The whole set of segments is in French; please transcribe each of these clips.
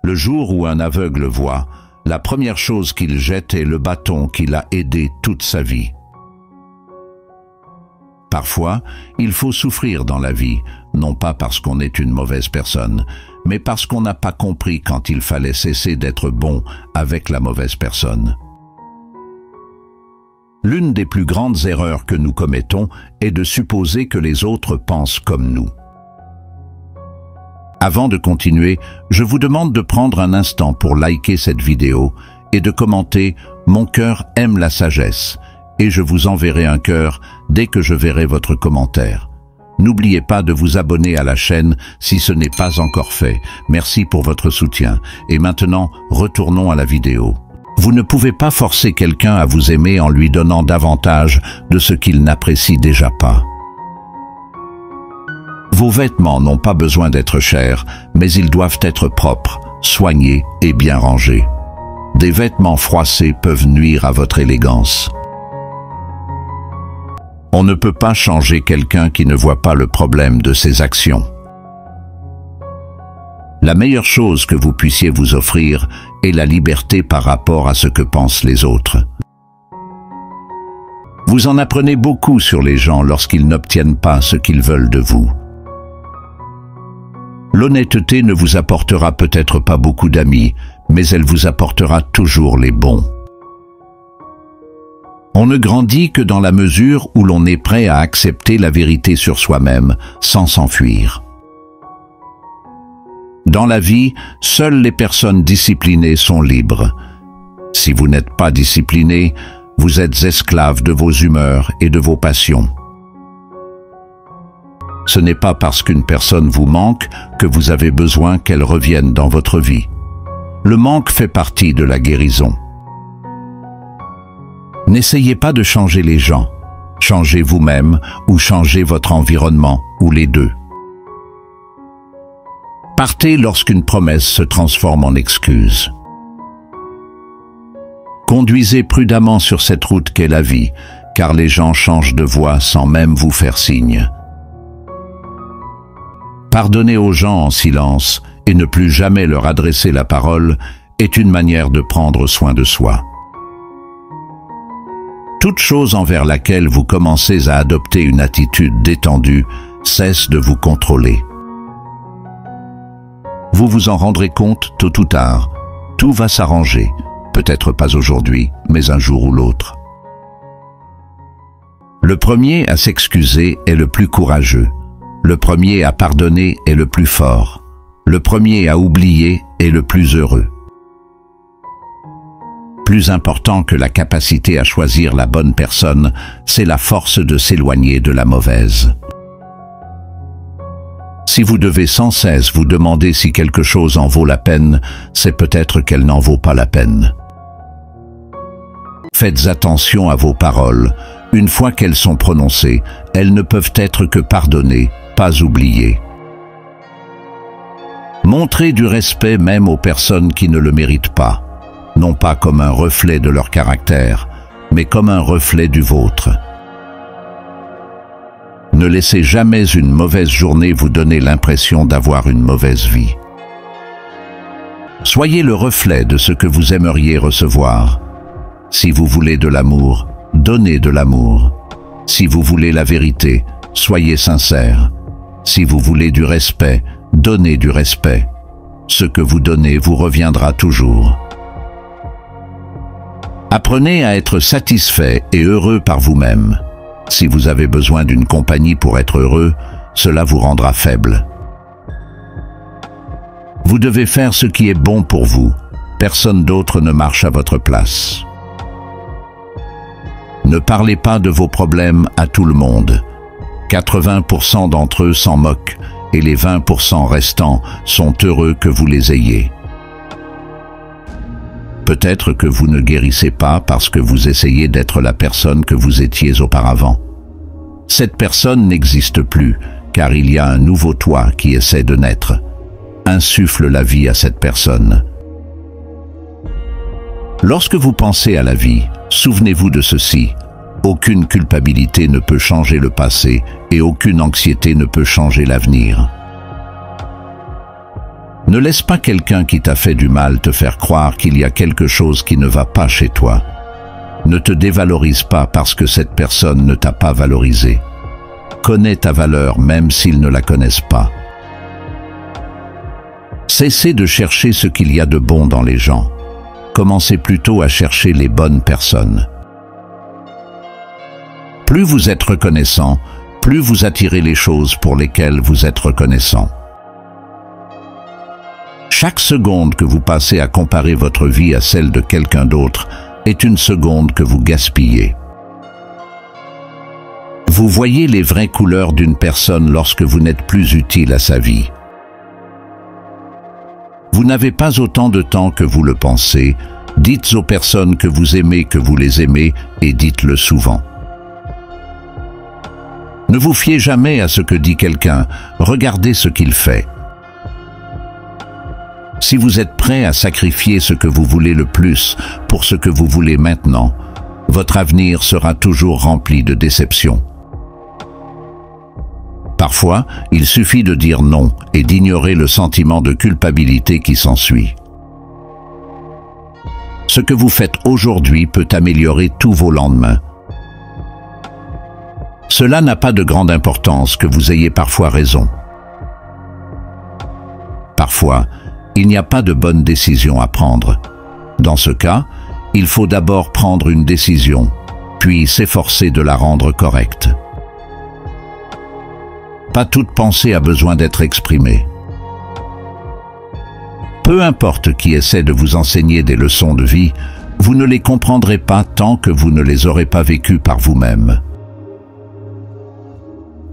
Le jour où un aveugle voit, la première chose qu'il jette est le bâton qui l'a aidé toute sa vie. Parfois, il faut souffrir dans la vie, non pas parce qu'on est une mauvaise personne, mais parce qu'on n'a pas compris quand il fallait cesser d'être bon avec la mauvaise personne. L'une des plus grandes erreurs que nous commettons est de supposer que les autres pensent comme nous. Avant de continuer, je vous demande de prendre un instant pour liker cette vidéo et de commenter « Mon cœur aime la sagesse » et je vous enverrai un cœur dès que je verrai votre commentaire. N'oubliez pas de vous abonner à la chaîne si ce n'est pas encore fait. Merci pour votre soutien. Et maintenant, retournons à la vidéo. Vous ne pouvez pas forcer quelqu'un à vous aimer en lui donnant davantage de ce qu'il n'apprécie déjà pas. Vos vêtements n'ont pas besoin d'être chers, mais ils doivent être propres, soignés et bien rangés. Des vêtements froissés peuvent nuire à votre élégance. On ne peut pas changer quelqu'un qui ne voit pas le problème de ses actions. La meilleure chose que vous puissiez vous offrir est la liberté par rapport à ce que pensent les autres. Vous en apprenez beaucoup sur les gens lorsqu'ils n'obtiennent pas ce qu'ils veulent de vous. L'honnêteté ne vous apportera peut-être pas beaucoup d'amis, mais elle vous apportera toujours les bons. On ne grandit que dans la mesure où l'on est prêt à accepter la vérité sur soi-même, sans s'enfuir. Dans la vie, seules les personnes disciplinées sont libres. Si vous n'êtes pas discipliné, vous êtes esclave de vos humeurs et de vos passions. Ce n'est pas parce qu'une personne vous manque que vous avez besoin qu'elle revienne dans votre vie. Le manque fait partie de la guérison. N'essayez pas de changer les gens. Changez vous-même ou changez votre environnement, ou les deux. Partez lorsqu'une promesse se transforme en excuse. Conduisez prudemment sur cette route qu'est la vie, car les gens changent de voie sans même vous faire signe. Pardonner aux gens en silence et ne plus jamais leur adresser la parole est une manière de prendre soin de soi. Toute chose envers laquelle vous commencez à adopter une attitude détendue cesse de vous contrôler. Vous vous en rendrez compte tôt ou tard. Tout va s'arranger, peut-être pas aujourd'hui, mais un jour ou l'autre. Le premier à s'excuser est le plus courageux. Le premier à pardonner est le plus fort. Le premier à oublier est le plus heureux. Plus important que la capacité à choisir la bonne personne, c'est la force de s'éloigner de la mauvaise. Si vous devez sans cesse vous demander si quelque chose en vaut la peine, c'est peut-être qu'elle n'en vaut pas la peine. Faites attention à vos paroles. Une fois qu'elles sont prononcées, elles ne peuvent être que pardonnées, pas oubliées. Montrez du respect même aux personnes qui ne le méritent pas. Non pas comme un reflet de leur caractère, mais comme un reflet du vôtre. Ne laissez jamais une mauvaise journée vous donner l'impression d'avoir une mauvaise vie. Soyez le reflet de ce que vous aimeriez recevoir. Si vous voulez de l'amour, donnez de l'amour. Si vous voulez la vérité, soyez sincère. Si vous voulez du respect, donnez du respect. Ce que vous donnez vous reviendra toujours. Apprenez à être satisfait et heureux par vous-même. Si vous avez besoin d'une compagnie pour être heureux, cela vous rendra faible. Vous devez faire ce qui est bon pour vous. Personne d'autre ne marche à votre place. Ne parlez pas de vos problèmes à tout le monde. 80% d'entre eux s'en moquent et les 20% restants sont heureux que vous les ayez. Peut-être que vous ne guérissez pas parce que vous essayez d'être la personne que vous étiez auparavant. Cette personne n'existe plus, car il y a un nouveau toi qui essaie de naître. Insuffle la vie à cette personne. Lorsque vous pensez à la vie, souvenez-vous de ceci. Aucune culpabilité ne peut changer le passé et aucune anxiété ne peut changer l'avenir. Ne laisse pas quelqu'un qui t'a fait du mal te faire croire qu'il y a quelque chose qui ne va pas chez toi. Ne te dévalorise pas parce que cette personne ne t'a pas valorisé. Connais ta valeur même s'ils ne la connaissent pas. Cessez de chercher ce qu'il y a de bon dans les gens. Commencez plutôt à chercher les bonnes personnes. Plus vous êtes reconnaissant, plus vous attirez les choses pour lesquelles vous êtes reconnaissant. Chaque seconde que vous passez à comparer votre vie à celle de quelqu'un d'autre est une seconde que vous gaspillez. Vous voyez les vraies couleurs d'une personne lorsque vous n'êtes plus utile à sa vie. Vous n'avez pas autant de temps que vous le pensez. Dites aux personnes que vous les aimez et dites-le souvent. Ne vous fiez jamais à ce que dit quelqu'un, regardez ce qu'il fait. Si vous êtes prêt à sacrifier ce que vous voulez le plus pour ce que vous voulez maintenant, votre avenir sera toujours rempli de déceptions. Parfois, il suffit de dire non et d'ignorer le sentiment de culpabilité qui s'ensuit. Ce que vous faites aujourd'hui peut améliorer tous vos lendemains. Cela n'a pas de grande importance que vous ayez parfois raison. Parfois, il n'y a pas de bonne décision à prendre. Dans ce cas, il faut d'abord prendre une décision, puis s'efforcer de la rendre correcte. Pas toute pensée a besoin d'être exprimée. Peu importe qui essaie de vous enseigner des leçons de vie, vous ne les comprendrez pas tant que vous ne les aurez pas vécues par vous-même.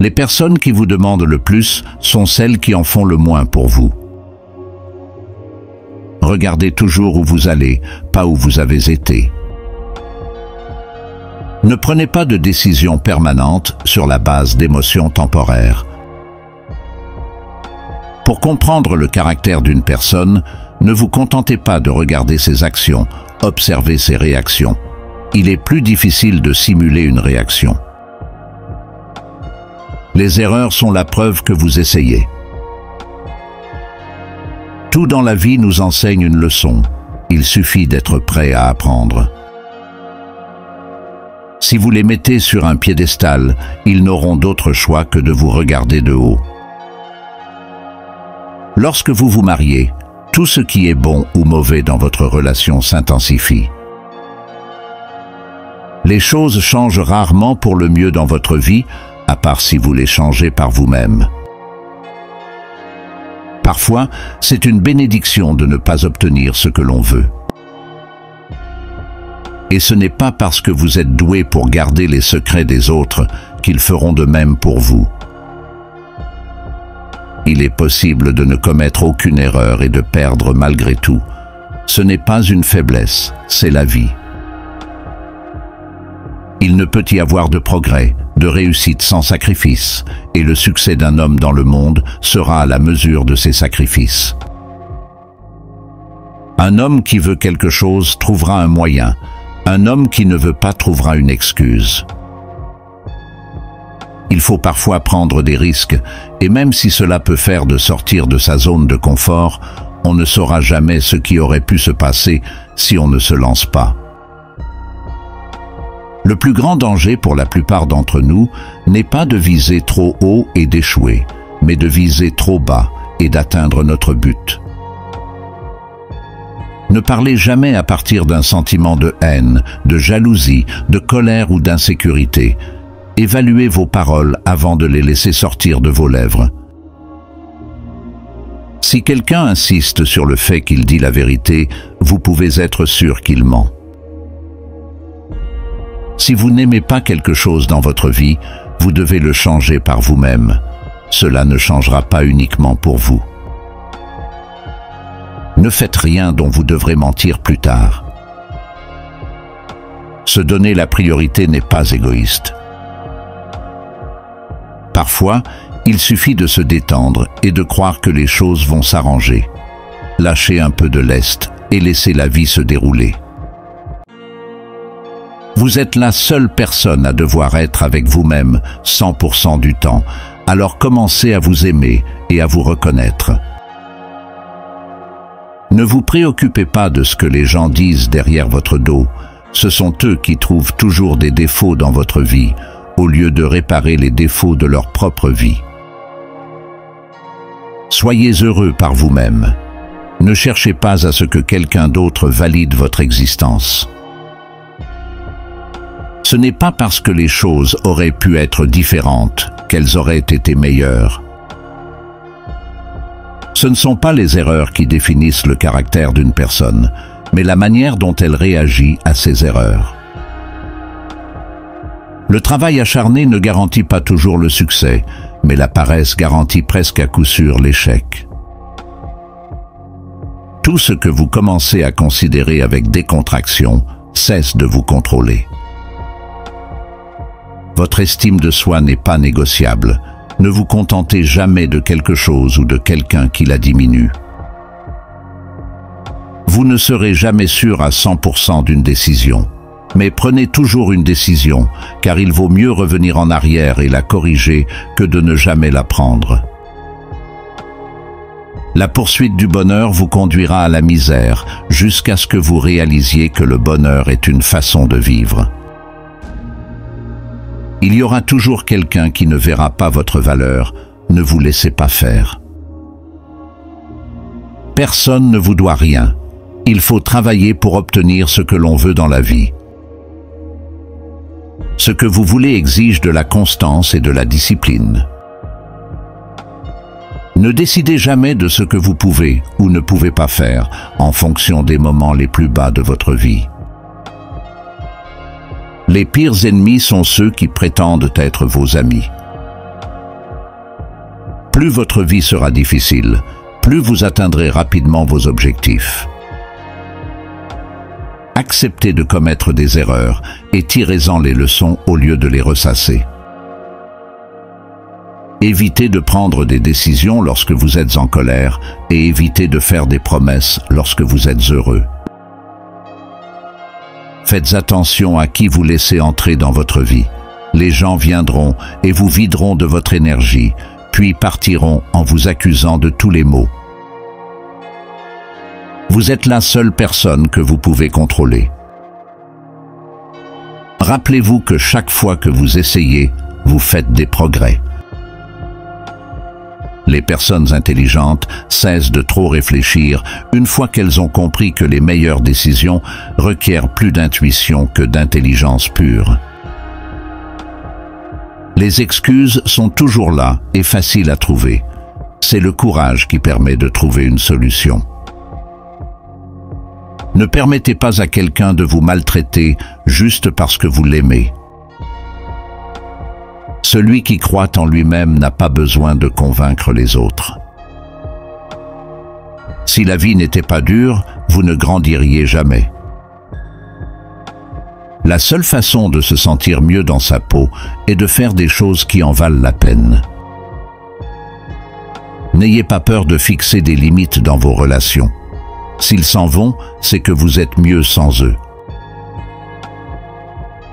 Les personnes qui vous demandent le plus sont celles qui en font le moins pour vous. Regardez toujours où vous allez, pas où vous avez été. Ne prenez pas de décisions permanentes sur la base d'émotions temporaires. Pour comprendre le caractère d'une personne, ne vous contentez pas de regarder ses actions, observez ses réactions. Il est plus difficile de simuler une réaction. Les erreurs sont la preuve que vous essayez. Tout dans la vie nous enseigne une leçon. Il suffit d'être prêt à apprendre. Si vous les mettez sur un piédestal, ils n'auront d'autre choix que de vous regarder de haut. Lorsque vous vous mariez, tout ce qui est bon ou mauvais dans votre relation s'intensifie. Les choses changent rarement pour le mieux dans votre vie, à part si vous les changez par vous-même. Parfois, c'est une bénédiction de ne pas obtenir ce que l'on veut. Et ce n'est pas parce que vous êtes doué pour garder les secrets des autres qu'ils feront de même pour vous. Il est possible de ne commettre aucune erreur et de perdre malgré tout. Ce n'est pas une faiblesse, c'est la vie. Il ne peut y avoir de progrès, de réussite sans sacrifice, et le succès d'un homme dans le monde sera à la mesure de ses sacrifices. Un homme qui veut quelque chose trouvera un moyen. Un homme qui ne veut pas trouvera une excuse. Il faut parfois prendre des risques, et même si cela peut faire de sortir de sa zone de confort, on ne saura jamais ce qui aurait pu se passer si on ne se lance pas. Le plus grand danger pour la plupart d'entre nous n'est pas de viser trop haut et d'échouer, mais de viser trop bas et d'atteindre notre but. Ne parlez jamais à partir d'un sentiment de haine, de jalousie, de colère ou d'insécurité. Évaluez vos paroles avant de les laisser sortir de vos lèvres. Si quelqu'un insiste sur le fait qu'il dit la vérité, vous pouvez être sûr qu'il ment. Si vous n'aimez pas quelque chose dans votre vie, vous devez le changer par vous-même. Cela ne changera pas uniquement pour vous. Ne faites rien dont vous devrez mentir plus tard. Se donner la priorité n'est pas égoïste. Parfois, il suffit de se détendre et de croire que les choses vont s'arranger. Lâchez un peu de lest et laissez la vie se dérouler. Vous êtes la seule personne à devoir être avec vous-même 100% du temps, alors commencez à vous aimer et à vous reconnaître. Ne vous préoccupez pas de ce que les gens disent derrière votre dos. Ce sont eux qui trouvent toujours des défauts dans votre vie, au lieu de réparer les défauts de leur propre vie. Soyez heureux par vous-même. Ne cherchez pas à ce que quelqu'un d'autre valide votre existence. Ce n'est pas parce que les choses auraient pu être différentes qu'elles auraient été meilleures. Ce ne sont pas les erreurs qui définissent le caractère d'une personne, mais la manière dont elle réagit à ces erreurs. Le travail acharné ne garantit pas toujours le succès, mais la paresse garantit presque à coup sûr l'échec. Tout ce que vous commencez à considérer avec décontraction cesse de vous contrôler. Votre estime de soi n'est pas négociable. Ne vous contentez jamais de quelque chose ou de quelqu'un qui la diminue. Vous ne serez jamais sûr à 100% d'une décision. Mais prenez toujours une décision, car il vaut mieux revenir en arrière et la corriger que de ne jamais la prendre. La poursuite du bonheur vous conduira à la misère, jusqu'à ce que vous réalisiez que le bonheur est une façon de vivre. Il y aura toujours quelqu'un qui ne verra pas votre valeur, ne vous laissez pas faire. Personne ne vous doit rien. Il faut travailler pour obtenir ce que l'on veut dans la vie. Ce que vous voulez exige de la constance et de la discipline. Ne décidez jamais de ce que vous pouvez ou ne pouvez pas faire en fonction des moments les plus bas de votre vie. Les pires ennemis sont ceux qui prétendent être vos amis. Plus votre vie sera difficile, plus vous atteindrez rapidement vos objectifs. Acceptez de commettre des erreurs et tirez-en les leçons au lieu de les ressasser. Évitez de prendre des décisions lorsque vous êtes en colère et évitez de faire des promesses lorsque vous êtes heureux. Faites attention à qui vous laissez entrer dans votre vie. Les gens viendront et vous videront de votre énergie, puis partiront en vous accusant de tous les maux. Vous êtes la seule personne que vous pouvez contrôler. Rappelez-vous que chaque fois que vous essayez, vous faites des progrès. Les personnes intelligentes cessent de trop réfléchir une fois qu'elles ont compris que les meilleures décisions requièrent plus d'intuition que d'intelligence pure. Les excuses sont toujours là et faciles à trouver. C'est le courage qui permet de trouver une solution. Ne permettez pas à quelqu'un de vous maltraiter juste parce que vous l'aimez. Celui qui croit en lui-même n'a pas besoin de convaincre les autres. Si la vie n'était pas dure, vous ne grandiriez jamais. La seule façon de se sentir mieux dans sa peau est de faire des choses qui en valent la peine. N'ayez pas peur de fixer des limites dans vos relations. S'ils s'en vont, c'est que vous êtes mieux sans eux.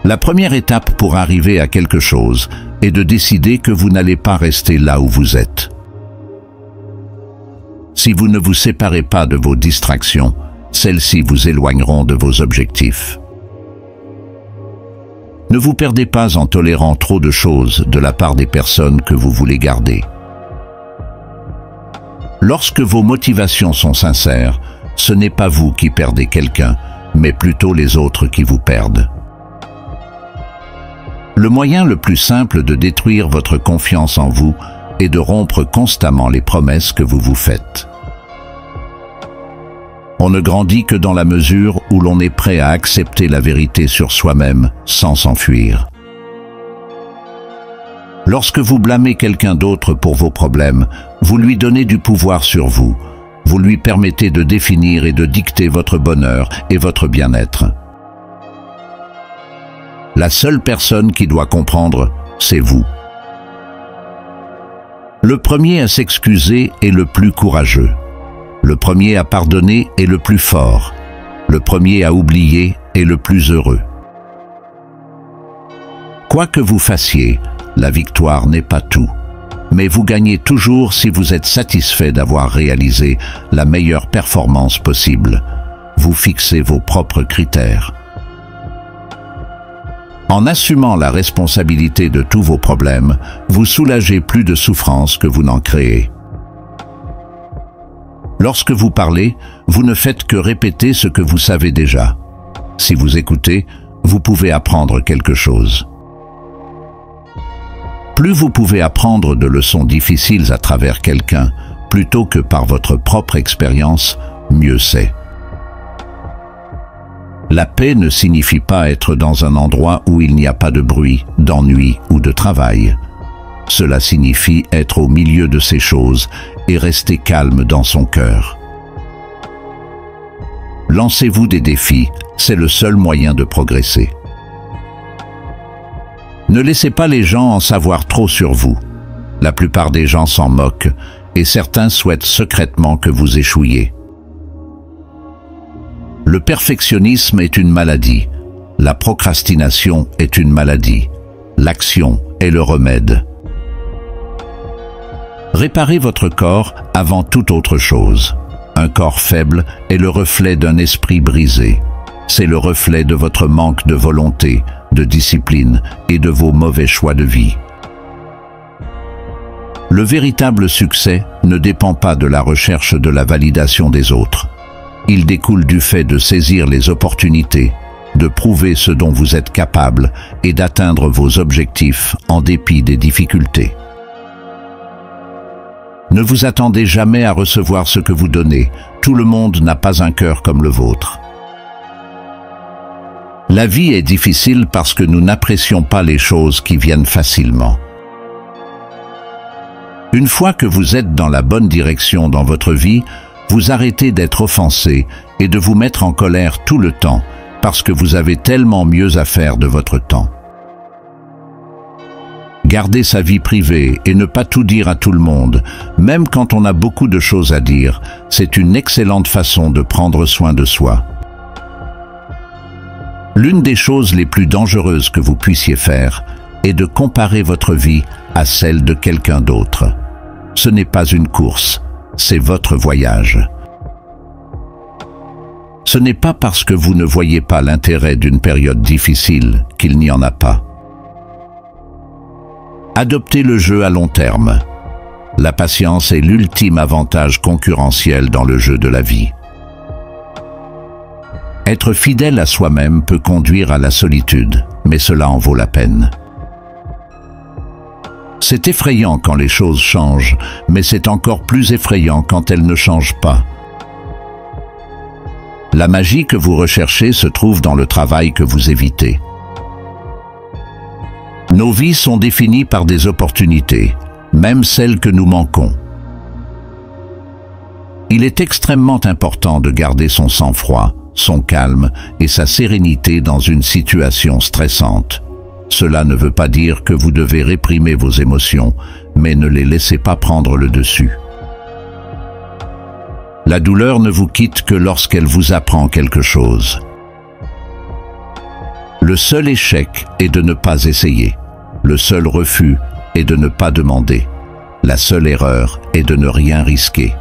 La première étape pour arriver à quelque chose est de décider que vous n'allez pas rester là où vous êtes. Si vous ne vous séparez pas de vos distractions, celles-ci vous éloigneront de vos objectifs. Ne vous perdez pas en tolérant trop de choses de la part des personnes que vous voulez garder. Lorsque vos motivations sont sincères, ce n'est pas vous qui perdez quelqu'un, mais plutôt les autres qui vous perdent. Le moyen le plus simple de détruire votre confiance en vous est de rompre constamment les promesses que vous vous faites. On ne grandit que dans la mesure où l'on est prêt à accepter la vérité sur soi-même sans s'enfuir. Lorsque vous blâmez quelqu'un d'autre pour vos problèmes, vous lui donnez du pouvoir sur vous. Vous lui permettez de définir et de dicter votre bonheur et votre bien-être. La seule personne qui doit comprendre, c'est vous. Le premier à s'excuser est le plus courageux. Le premier à pardonner est le plus fort. Le premier à oublier est le plus heureux. Quoi que vous fassiez, la victoire n'est pas tout. mais vous gagnez toujours si vous êtes satisfait d'avoir réalisé la meilleure performance possible. Vous fixez vos propres critères. En assumant la responsabilité de tous vos problèmes, vous soulagez plus de souffrance que vous n'en créez. Lorsque vous parlez, vous ne faites que répéter ce que vous savez déjà. Si vous écoutez, vous pouvez apprendre quelque chose. Plus vous pouvez apprendre de leçons difficiles à travers quelqu'un, plutôt que par votre propre expérience, mieux c'est. La paix ne signifie pas être dans un endroit où il n'y a pas de bruit, d'ennui ou de travail. Cela signifie être au milieu de ces choses et rester calme dans son cœur. Lancez-vous des défis, c'est le seul moyen de progresser. Ne laissez pas les gens en savoir trop sur vous. La plupart des gens s'en moquent et certains souhaitent secrètement que vous échouiez. Le perfectionnisme est une maladie. La procrastination est une maladie. L'action est le remède. Réparez votre corps avant toute autre chose. Un corps faible est le reflet d'un esprit brisé. C'est le reflet de votre manque de volonté, de discipline et de vos mauvais choix de vie. Le véritable succès ne dépend pas de la recherche de la validation des autres. Il découle du fait de saisir les opportunités, de prouver ce dont vous êtes capable et d'atteindre vos objectifs en dépit des difficultés. Ne vous attendez jamais à recevoir ce que vous donnez. Tout le monde n'a pas un cœur comme le vôtre. La vie est difficile parce que nous n'apprécions pas les choses qui viennent facilement. Une fois que vous êtes dans la bonne direction dans votre vie, vous arrêtez d'être offensé et de vous mettre en colère tout le temps parce que vous avez tellement mieux à faire de votre temps. Garder sa vie privée et ne pas tout dire à tout le monde, même quand on a beaucoup de choses à dire, c'est une excellente façon de prendre soin de soi. L'une des choses les plus dangereuses que vous puissiez faire est de comparer votre vie à celle de quelqu'un d'autre. Ce n'est pas une course, c'est votre voyage. Ce n'est pas parce que vous ne voyez pas l'intérêt d'une période difficile qu'il n'y en a pas. Adoptez le jeu à long terme. La patience est l'ultime avantage concurrentiel dans le jeu de la vie. Être fidèle à soi-même peut conduire à la solitude, mais cela en vaut la peine. C'est effrayant quand les choses changent, mais c'est encore plus effrayant quand elles ne changent pas. La magie que vous recherchez se trouve dans le travail que vous évitez. Nos vies sont définies par des opportunités, même celles que nous manquons. Il est extrêmement important de garder son sang-froid, son calme et sa sérénité dans une situation stressante. Cela ne veut pas dire que vous devez réprimer vos émotions, mais ne les laissez pas prendre le dessus. La douleur ne vous quitte que lorsqu'elle vous apprend quelque chose. Le seul échec est de ne pas essayer. Le seul refus est de ne pas demander. La seule erreur est de ne rien risquer.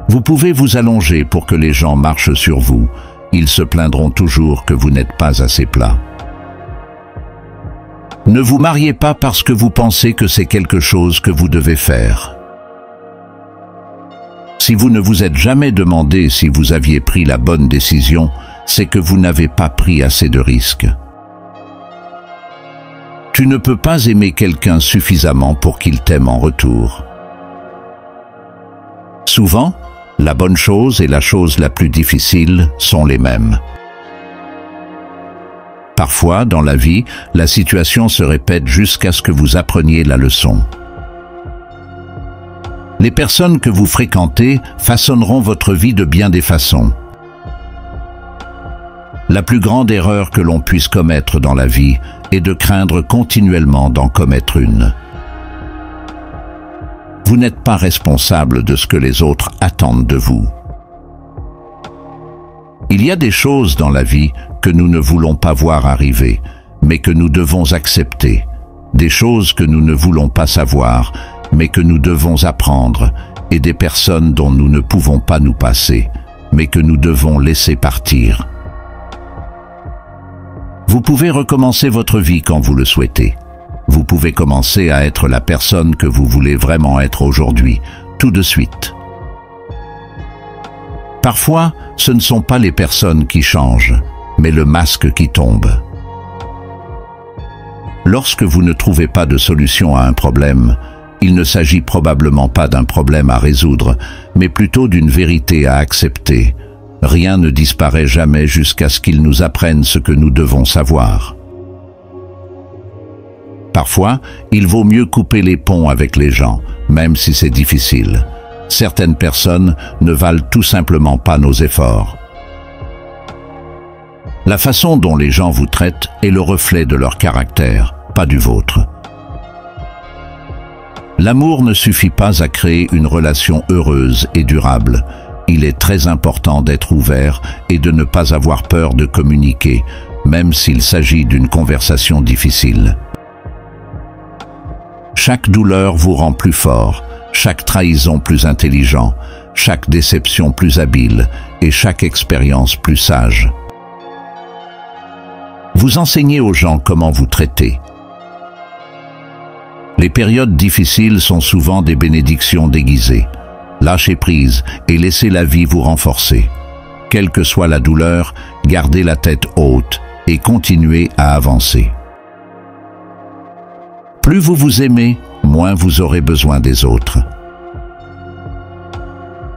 Vous pouvez vous allonger pour que les gens marchent sur vous. Ils se plaindront toujours que vous n'êtes pas assez plat. Ne vous mariez pas parce que vous pensez que c'est quelque chose que vous devez faire. Si vous ne vous êtes jamais demandé si vous aviez pris la bonne décision, c'est que vous n'avez pas pris assez de risques. Tu ne peux pas aimer quelqu'un suffisamment pour qu'il t'aime en retour. Souvent, la bonne chose et la chose la plus difficile sont les mêmes. Parfois, dans la vie, la situation se répète jusqu'à ce que vous appreniez la leçon. Les personnes que vous fréquentez façonneront votre vie de bien des façons. La plus grande erreur que l'on puisse commettre dans la vie est de craindre continuellement d'en commettre une. Vous n'êtes pas responsable de ce que les autres attendent de vous. Il y a des choses dans la vie que nous ne voulons pas voir arriver, mais que nous devons accepter. des choses que nous ne voulons pas savoir, mais que nous devons apprendre, et des personnes dont nous ne pouvons pas nous passer, mais que nous devons laisser partir. Vous pouvez recommencer votre vie quand vous le souhaitez. Vous pouvez commencer à être la personne que vous voulez vraiment être aujourd'hui, tout de suite. Parfois, ce ne sont pas les personnes qui changent, mais le masque qui tombe. Lorsque vous ne trouvez pas de solution à un problème, il ne s'agit probablement pas d'un problème à résoudre, mais plutôt d'une vérité à accepter. Rien ne disparaît jamais jusqu'à ce qu'ils nous apprennent ce que nous devons savoir. Parfois, il vaut mieux couper les ponts avec les gens, même si c'est difficile. Certaines personnes ne valent tout simplement pas nos efforts. La façon dont les gens vous traitent est le reflet de leur caractère, pas du vôtre. L'amour ne suffit pas à créer une relation heureuse et durable. Il est très important d'être ouvert et de ne pas avoir peur de communiquer, même s'il s'agit d'une conversation difficile. Chaque douleur vous rend plus fort, chaque trahison plus intelligent, chaque déception plus habile et chaque expérience plus sage. Vous enseignez aux gens comment vous traiter. Les périodes difficiles sont souvent des bénédictions déguisées. Lâchez prise et laissez la vie vous renforcer. Quelle que soit la douleur, gardez la tête haute et continuez à avancer. Plus vous vous aimez, moins vous aurez besoin des autres.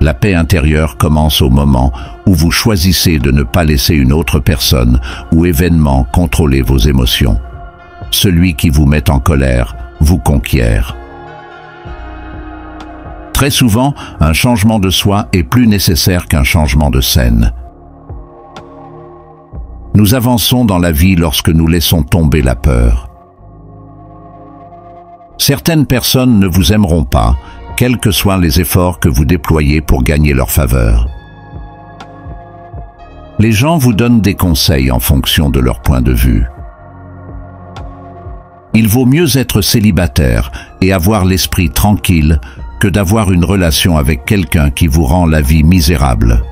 La paix intérieure commence au moment où vous choisissez de ne pas laisser une autre personne ou événement contrôler vos émotions. Celui qui vous met en colère vous conquiert. Très souvent, un changement de soi est plus nécessaire qu'un changement de scène. Nous avançons dans la vie lorsque nous laissons tomber la peur. Certaines personnes ne vous aimeront pas, quels que soient les efforts que vous déployez pour gagner leur faveur. Les gens vous donnent des conseils en fonction de leur point de vue. Il vaut mieux être célibataire et avoir l'esprit tranquille que d'avoir une relation avec quelqu'un qui vous rend la vie misérable.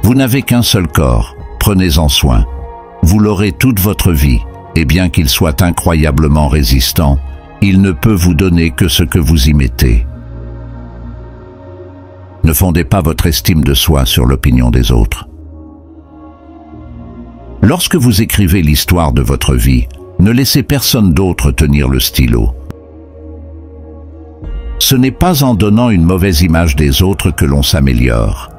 Vous n'avez qu'un seul corps, prenez-en soin. Vous l'aurez toute votre vie, et bien qu'il soit incroyablement résistant, il ne peut vous donner que ce que vous y mettez. Ne fondez pas votre estime de soi sur l'opinion des autres. Lorsque vous écrivez l'histoire de votre vie, ne laissez personne d'autre tenir le stylo. Ce n'est pas en donnant une mauvaise image des autres que l'on s'améliore.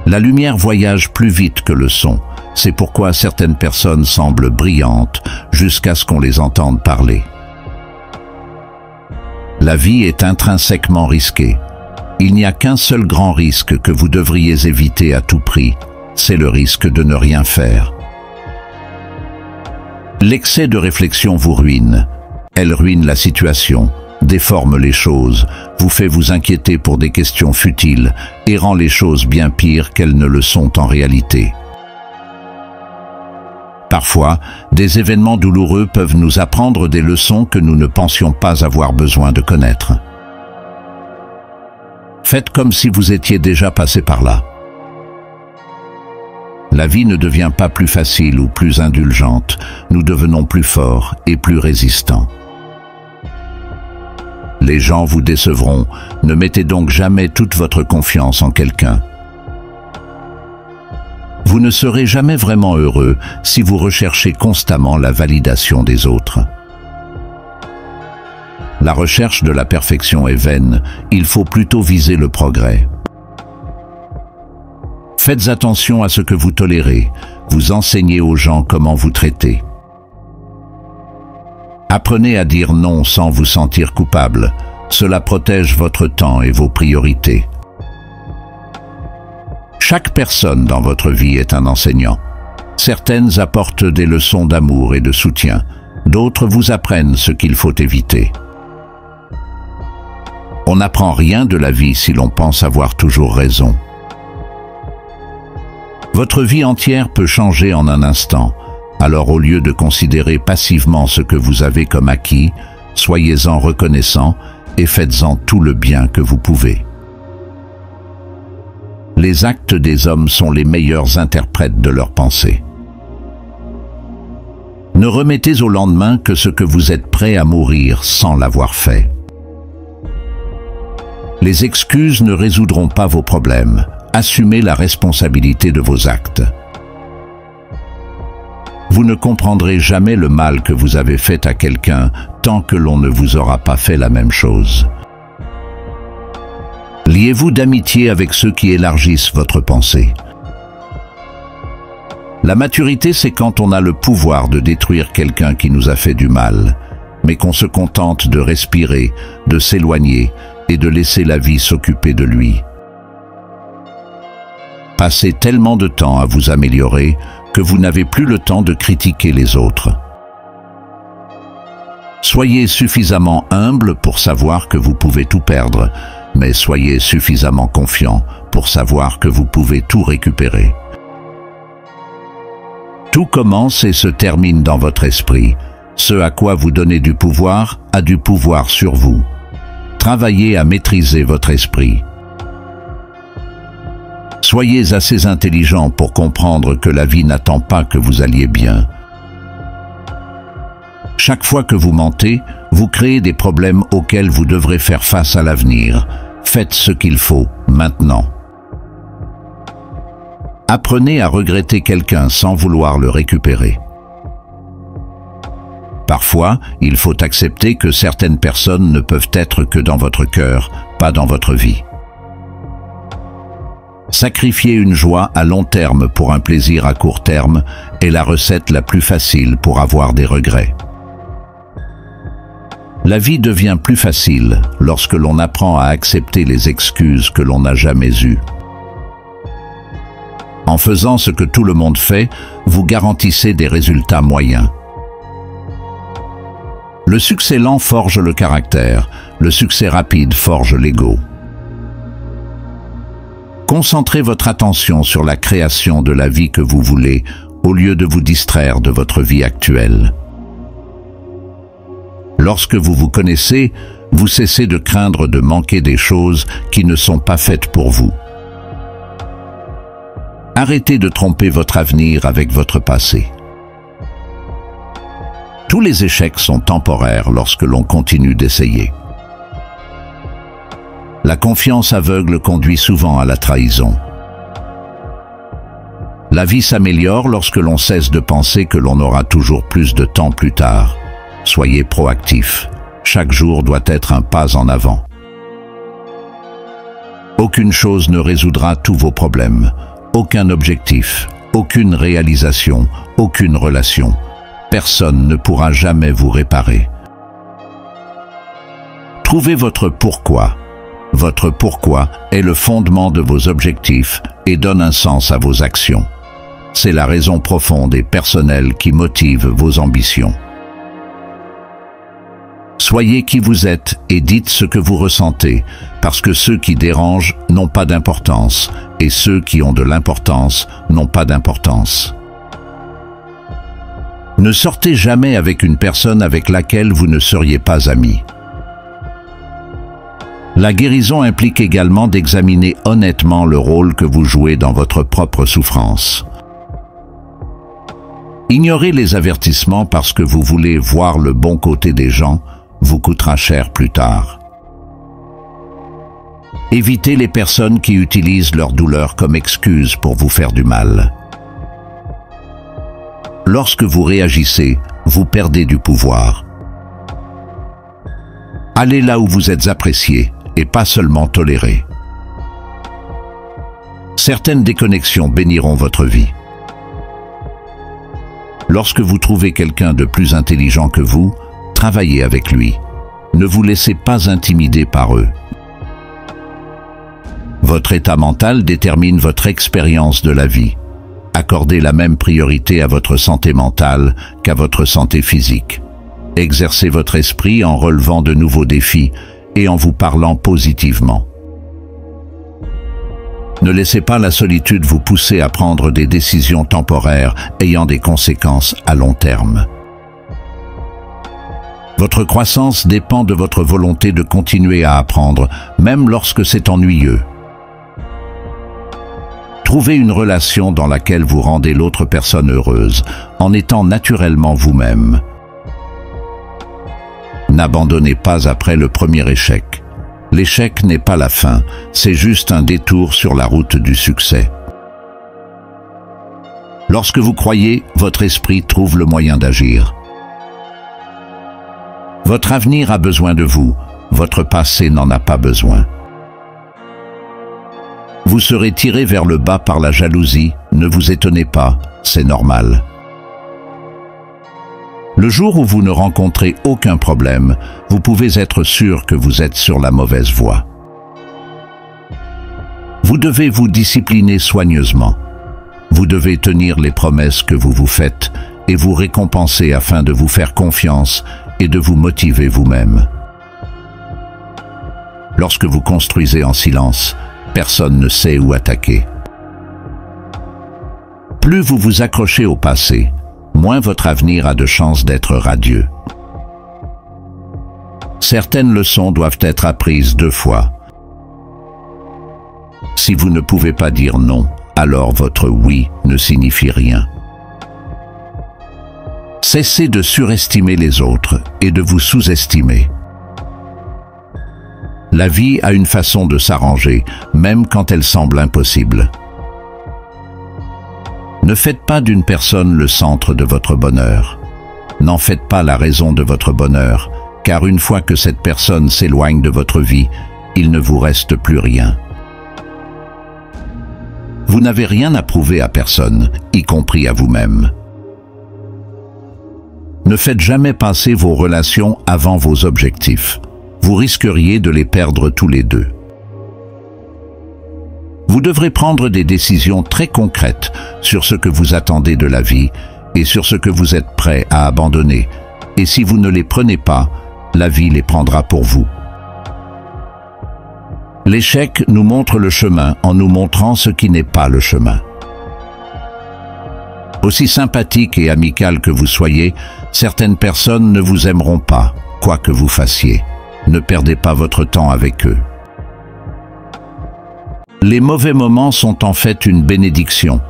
La lumière voyage plus vite que le son. C'est pourquoi certaines personnes semblent brillantes jusqu'à ce qu'on les entende parler. La vie est intrinsèquement risquée. Il n'y a qu'un seul grand risque que vous devriez éviter à tout prix, c'est le risque de ne rien faire. L'excès de réflexion vous ruine. Elle ruine la situation, déforme les choses, vous fait vous inquiéter pour des questions futiles et rend les choses bien pires qu'elles ne le sont en réalité. Parfois, des événements douloureux peuvent nous apprendre des leçons que nous ne pensions pas avoir besoin de connaître. Faites comme si vous étiez déjà passé par là. La vie ne devient pas plus facile ou plus indulgente, nous devenons plus forts et plus résistants. Les gens vous décevront, ne mettez donc jamais toute votre confiance en quelqu'un. Vous ne serez jamais vraiment heureux si vous recherchez constamment la validation des autres. La recherche de la perfection est vaine, il faut plutôt viser le progrès. Faites attention à ce que vous tolérez, vous enseignez aux gens comment vous traiter. Apprenez à dire non sans vous sentir coupable, cela protège votre temps et vos priorités. Chaque personne dans votre vie est un enseignant. Certaines apportent des leçons d'amour et de soutien, d'autres vous apprennent ce qu'il faut éviter. On n'apprend rien de la vie si l'on pense avoir toujours raison. Votre vie entière peut changer en un instant. Alors au lieu de considérer passivement ce que vous avez comme acquis, soyez-en reconnaissant et faites-en tout le bien que vous pouvez. Les actes des hommes sont les meilleurs interprètes de leurs pensées. Ne remettez au lendemain que ce que vous êtes prêt à mourir sans l'avoir fait. Les excuses ne résoudront pas vos problèmes. Assumez la responsabilité de vos actes. Vous ne comprendrez jamais le mal que vous avez fait à quelqu'un tant que l'on ne vous aura pas fait la même chose. Liez-vous d'amitié avec ceux qui élargissent votre pensée. La maturité, c'est quand on a le pouvoir de détruire quelqu'un qui nous a fait du mal, mais qu'on se contente de respirer, de s'éloigner et de laisser la vie s'occuper de lui. Passez tellement de temps à vous améliorer que vous n'avez plus le temps de critiquer les autres. Soyez suffisamment humble pour savoir que vous pouvez tout perdre, mais soyez suffisamment confiant pour savoir que vous pouvez tout récupérer. Tout commence et se termine dans votre esprit. Ce à quoi vous donnez du pouvoir a du pouvoir sur vous. Travaillez à maîtriser votre esprit. Soyez assez intelligent pour comprendre que la vie n'attend pas que vous alliez bien. Chaque fois que vous mentez, vous créez des problèmes auxquels vous devrez faire face à l'avenir. Faites ce qu'il faut, maintenant. Apprenez à regretter quelqu'un sans vouloir le récupérer. Parfois, il faut accepter que certaines personnes ne peuvent être que dans votre cœur, pas dans votre vie. Sacrifier une joie à long terme pour un plaisir à court terme est la recette la plus facile pour avoir des regrets. La vie devient plus facile lorsque l'on apprend à accepter les excuses que l'on n'a jamais eues. En faisant ce que tout le monde fait, vous garantissez des résultats moyens. Le succès lent forge le caractère, le succès rapide forge l'ego. Concentrez votre attention sur la création de la vie que vous voulez, au lieu de vous distraire de votre vie actuelle. Lorsque vous vous connaissez, vous cessez de craindre de manquer des choses qui ne sont pas faites pour vous. Arrêtez de tromper votre avenir avec votre passé. Tous les échecs sont temporaires lorsque l'on continue d'essayer. La confiance aveugle conduit souvent à la trahison. La vie s'améliore lorsque l'on cesse de penser que l'on aura toujours plus de temps plus tard. Soyez proactif. Chaque jour doit être un pas en avant. Aucune chose ne résoudra tous vos problèmes. Aucun objectif, aucune réalisation, aucune relation. Personne ne pourra jamais vous réparer. Trouvez votre pourquoi. Votre pourquoi est le fondement de vos objectifs et donne un sens à vos actions. C'est la raison profonde et personnelle qui motive vos ambitions. Soyez qui vous êtes et dites ce que vous ressentez, parce que ceux qui dérangent n'ont pas d'importance, et ceux qui ont de l'importance n'ont pas d'importance. Ne sortez jamais avec une personne avec laquelle vous ne seriez pas ami. La guérison implique également d'examiner honnêtement le rôle que vous jouez dans votre propre souffrance. Ignorer les avertissements parce que vous voulez voir le bon côté des gens vous coûtera cher plus tard. Évitez les personnes qui utilisent leur douleur comme excuse pour vous faire du mal. Lorsque vous réagissez, vous perdez du pouvoir. Allez là où vous êtes apprécié et pas seulement toléré. Certaines déconnexions béniront votre vie. Lorsque vous trouvez quelqu'un de plus intelligent que vous, travaillez avec lui. Ne vous laissez pas intimider par eux. Votre état mental détermine votre expérience de la vie. Accordez la même priorité à votre santé mentale qu'à votre santé physique. Exercez votre esprit en relevant de nouveaux défis et en vous parlant positivement. Ne laissez pas la solitude vous pousser à prendre des décisions temporaires ayant des conséquences à long terme. Votre croissance dépend de votre volonté de continuer à apprendre, même lorsque c'est ennuyeux. Trouvez une relation dans laquelle vous rendez l'autre personne heureuse, en étant naturellement vous-même. N'abandonnez pas après le premier échec. L'échec n'est pas la fin, c'est juste un détour sur la route du succès. Lorsque vous croyez, votre esprit trouve le moyen d'agir. Votre avenir a besoin de vous, votre passé n'en a pas besoin. Vous serez tiré vers le bas par la jalousie, ne vous étonnez pas, c'est normal. Le jour où vous ne rencontrez aucun problème, vous pouvez être sûr que vous êtes sur la mauvaise voie. Vous devez vous discipliner soigneusement. Vous devez tenir les promesses que vous vous faites et vous récompenser afin de vous faire confiance et de vous motiver vous-même. Lorsque vous construisez en silence, personne ne sait où attaquer. Plus vous vous accrochez au passé, moins votre avenir a de chances d'être radieux. Certaines leçons doivent être apprises 2 fois. Si vous ne pouvez pas dire non, alors votre oui ne signifie rien. Cessez de surestimer les autres et de vous sous-estimer. La vie a une façon de s'arranger, même quand elle semble impossible. Ne faites pas d'une personne le centre de votre bonheur. N'en faites pas la raison de votre bonheur, car une fois que cette personne s'éloigne de votre vie, il ne vous reste plus rien. Vous n'avez rien à prouver à personne, y compris à vous-même. Ne faites jamais passer vos relations avant vos objectifs. Vous risqueriez de les perdre tous les deux. Vous devrez prendre des décisions très concrètes sur ce que vous attendez de la vie et sur ce que vous êtes prêt à abandonner. Et si vous ne les prenez pas, la vie les prendra pour vous. L'échec nous montre le chemin en nous montrant ce qui n'est pas le chemin. Aussi sympathique et amical que vous soyez, certaines personnes ne vous aimeront pas, quoi que vous fassiez. Ne perdez pas votre temps avec eux. Les mauvais moments sont en fait une bénédiction,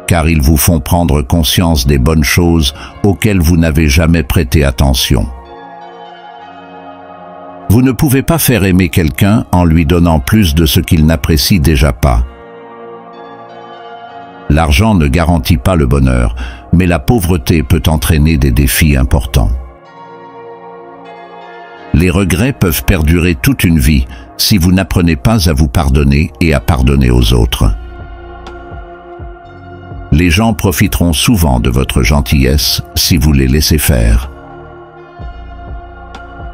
car ils vous font prendre conscience des bonnes choses auxquelles vous n'avez jamais prêté attention. Vous ne pouvez pas faire aimer quelqu'un en lui donnant plus de ce qu'il n'apprécie déjà pas. L'argent ne garantit pas le bonheur, mais la pauvreté peut entraîner des défis importants. Les regrets peuvent perdurer toute une vie si vous n'apprenez pas à vous pardonner et à pardonner aux autres. Les gens profiteront souvent de votre gentillesse si vous les laissez faire.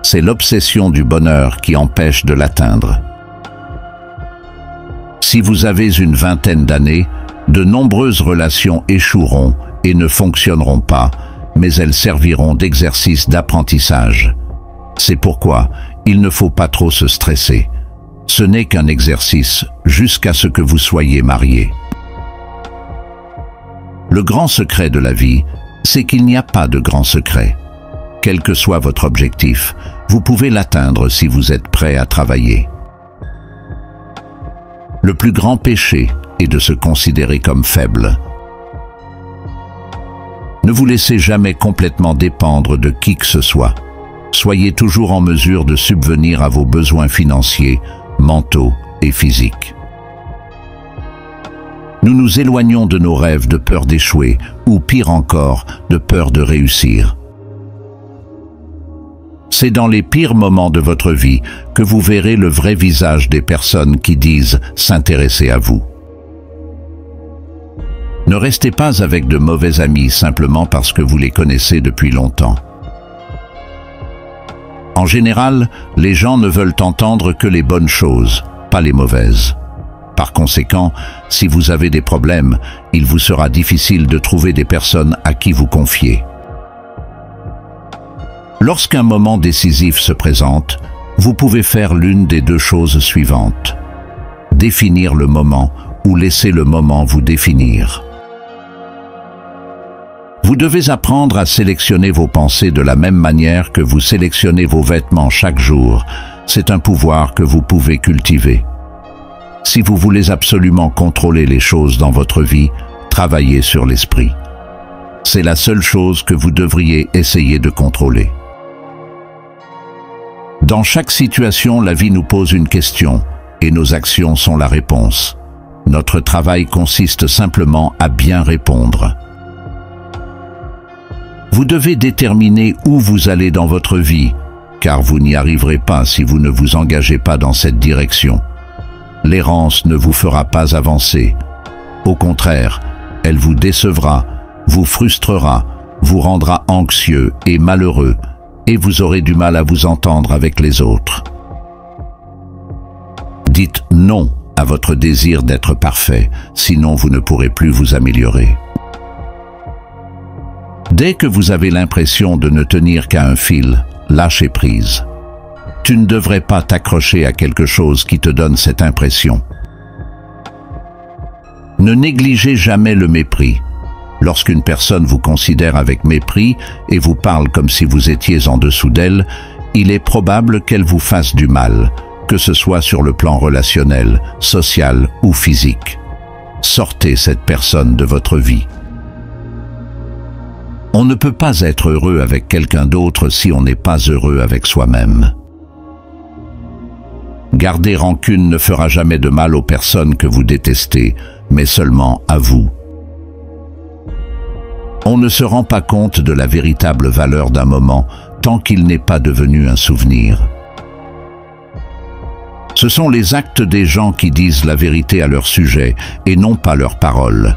C'est l'obsession du bonheur qui empêche de l'atteindre. Si vous avez une vingtaine d'années, de nombreuses relations échoueront et ne fonctionneront pas, mais elles serviront d'exercice d'apprentissage. C'est pourquoi il ne faut pas trop se stresser. Ce n'est qu'un exercice jusqu'à ce que vous soyez mariés. Le grand secret de la vie, c'est qu'il n'y a pas de grand secret. Quel que soit votre objectif, vous pouvez l'atteindre si vous êtes prêt à travailler. Le plus grand péché est de se considérer comme faible. Ne vous laissez jamais complètement dépendre de qui que ce soit. Soyez toujours en mesure de subvenir à vos besoins financiers, mentaux et physiques. Nous nous éloignons de nos rêves de peur d'échouer, ou pire encore, de peur de réussir. C'est dans les pires moments de votre vie que vous verrez le vrai visage des personnes qui disent s'intéresser à vous. Ne restez pas avec de mauvais amis simplement parce que vous les connaissez depuis longtemps. En général, les gens ne veulent entendre que les bonnes choses, pas les mauvaises. Par conséquent, si vous avez des problèmes, il vous sera difficile de trouver des personnes à qui vous confier. Lorsqu'un moment décisif se présente, vous pouvez faire l'une des deux choses suivantes. Définir le moment ou laissez le moment vous définir. Vous devez apprendre à sélectionner vos pensées de la même manière que vous sélectionnez vos vêtements chaque jour. C'est un pouvoir que vous pouvez cultiver. Si vous voulez absolument contrôler les choses dans votre vie, travaillez sur l'esprit. C'est la seule chose que vous devriez essayer de contrôler. Dans chaque situation, la vie nous pose une question et nos actions sont la réponse. Notre travail consiste simplement à bien répondre. Vous devez déterminer où vous allez dans votre vie, car vous n'y arriverez pas si vous ne vous engagez pas dans cette direction. L'errance ne vous fera pas avancer. Au contraire, elle vous décevra, vous frustrera, vous rendra anxieux et malheureux, et vous aurez du mal à vous entendre avec les autres. Dites non à votre désir d'être parfait, sinon vous ne pourrez plus vous améliorer. Dès que vous avez l'impression de ne tenir qu'à un fil, lâchez prise. Tu ne devrais pas t'accrocher à quelque chose qui te donne cette impression. Ne négligez jamais le mépris. Lorsqu'une personne vous considère avec mépris et vous parle comme si vous étiez en dessous d'elle, il est probable qu'elle vous fasse du mal, que ce soit sur le plan relationnel, social ou physique. Sortez cette personne de votre vie. On ne peut pas être heureux avec quelqu'un d'autre si on n'est pas heureux avec soi-même. Garder rancune ne fera jamais de mal aux personnes que vous détestez, mais seulement à vous. On ne se rend pas compte de la véritable valeur d'un moment tant qu'il n'est pas devenu un souvenir. Ce sont les actes des gens qui disent la vérité à leur sujet et non pas leurs paroles.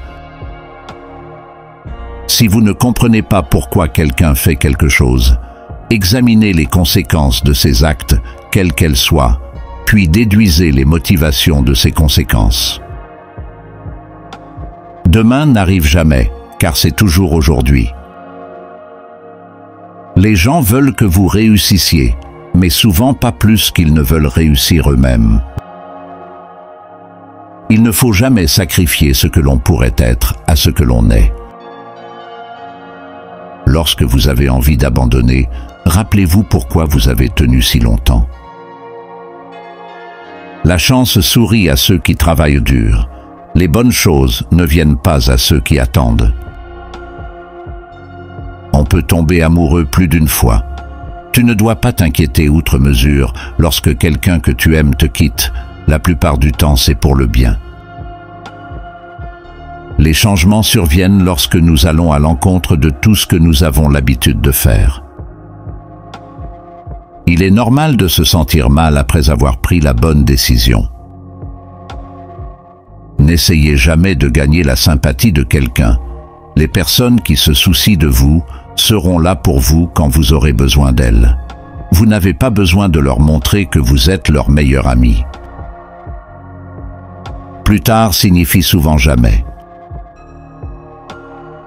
Si vous ne comprenez pas pourquoi quelqu'un fait quelque chose, examinez les conséquences de ses actes, quelles qu'elles soient, puis déduisez les motivations de ces conséquences. Demain n'arrive jamais, car c'est toujours aujourd'hui. Les gens veulent que vous réussissiez, mais souvent pas plus qu'ils ne veulent réussir eux-mêmes. Il ne faut jamais sacrifier ce que l'on pourrait être à ce que l'on est. Lorsque vous avez envie d'abandonner, rappelez-vous pourquoi vous avez tenu si longtemps. La chance sourit à ceux qui travaillent dur. Les bonnes choses ne viennent pas à ceux qui attendent. On peut tomber amoureux plus d'une fois. Tu ne dois pas t'inquiéter outre mesure lorsque quelqu'un que tu aimes te quitte. La plupart du temps, c'est pour le bien. Les changements surviennent lorsque nous allons à l'encontre de tout ce que nous avons l'habitude de faire. Il est normal de se sentir mal après avoir pris la bonne décision. N'essayez jamais de gagner la sympathie de quelqu'un. Les personnes qui se soucient de vous seront là pour vous quand vous aurez besoin d'elles. Vous n'avez pas besoin de leur montrer que vous êtes leur meilleur ami. Plus tard signifie souvent jamais.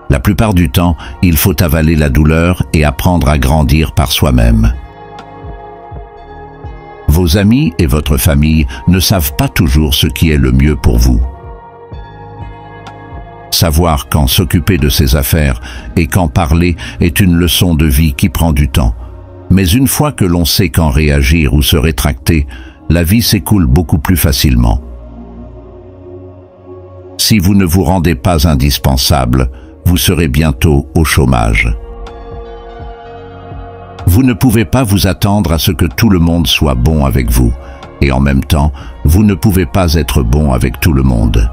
La plupart du temps, il faut avaler la douleur et apprendre à grandir par soi-même. Vos amis et votre famille ne savent pas toujours ce qui est le mieux pour vous. Savoir quand s'occuper de ses affaires et quand parler est une leçon de vie qui prend du temps. Mais une fois que l'on sait quand réagir ou se rétracter, la vie s'écoule beaucoup plus facilement. Si vous ne vous rendez pas indispensable, vous serez bientôt au chômage. Vous ne pouvez pas vous attendre à ce que tout le monde soit bon avec vous, et en même temps, vous ne pouvez pas être bon avec tout le monde.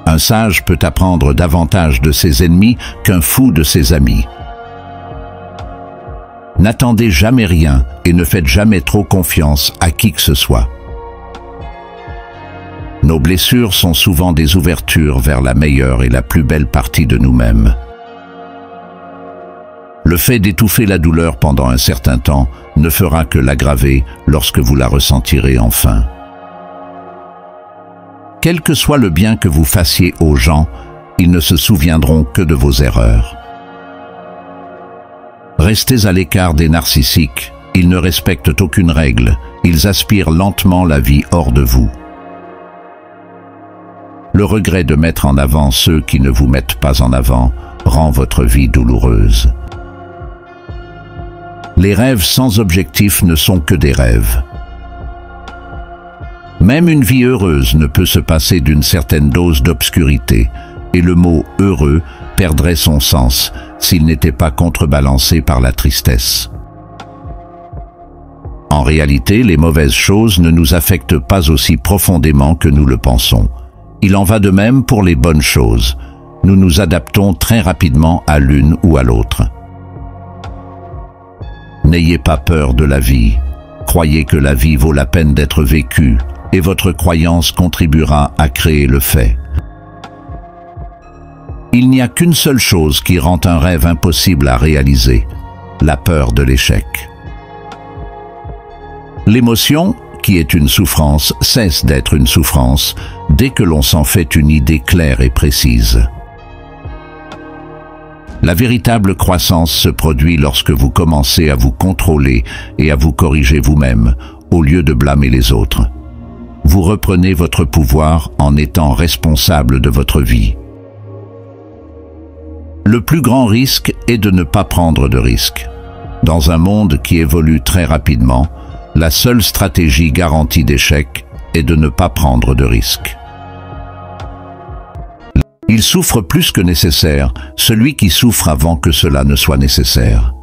Un sage peut apprendre davantage de ses ennemis qu'un fou de ses amis. N'attendez jamais rien et ne faites jamais trop confiance à qui que ce soit. Nos blessures sont souvent des ouvertures vers la meilleure et la plus belle partie de nous-mêmes. Le fait d'étouffer la douleur pendant un certain temps ne fera que l'aggraver lorsque vous la ressentirez enfin. Quel que soit le bien que vous fassiez aux gens, ils ne se souviendront que de vos erreurs. Restez à l'écart des narcissiques, ils ne respectent aucune règle, ils aspirent lentement la vie hors de vous. Le regret de mettre en avant ceux qui ne vous mettent pas en avant rend votre vie douloureuse. Les rêves sans objectif ne sont que des rêves. Même une vie heureuse ne peut se passer d'une certaine dose d'obscurité, et le mot « heureux » perdrait son sens s'il n'était pas contrebalancé par la tristesse. En réalité, les mauvaises choses ne nous affectent pas aussi profondément que nous le pensons. Il en va de même pour les bonnes choses. Nous nous adaptons très rapidement à l'une ou à l'autre. N'ayez pas peur de la vie. Croyez que la vie vaut la peine d'être vécue, et votre croyance contribuera à créer le fait. Il n'y a qu'une seule chose qui rend un rêve impossible à réaliser, la peur de l'échec. L'émotion, qui est une souffrance, cesse d'être une souffrance dès que l'on s'en fait une idée claire et précise. La véritable croissance se produit lorsque vous commencez à vous contrôler et à vous corriger vous-même, au lieu de blâmer les autres. Vous reprenez votre pouvoir en étant responsable de votre vie. Le plus grand risque est de ne pas prendre de risque. Dans un monde qui évolue très rapidement, la seule stratégie garantie d'échec est de ne pas prendre de risque. Il souffre plus que nécessaire, celui qui souffre avant que cela ne soit nécessaire.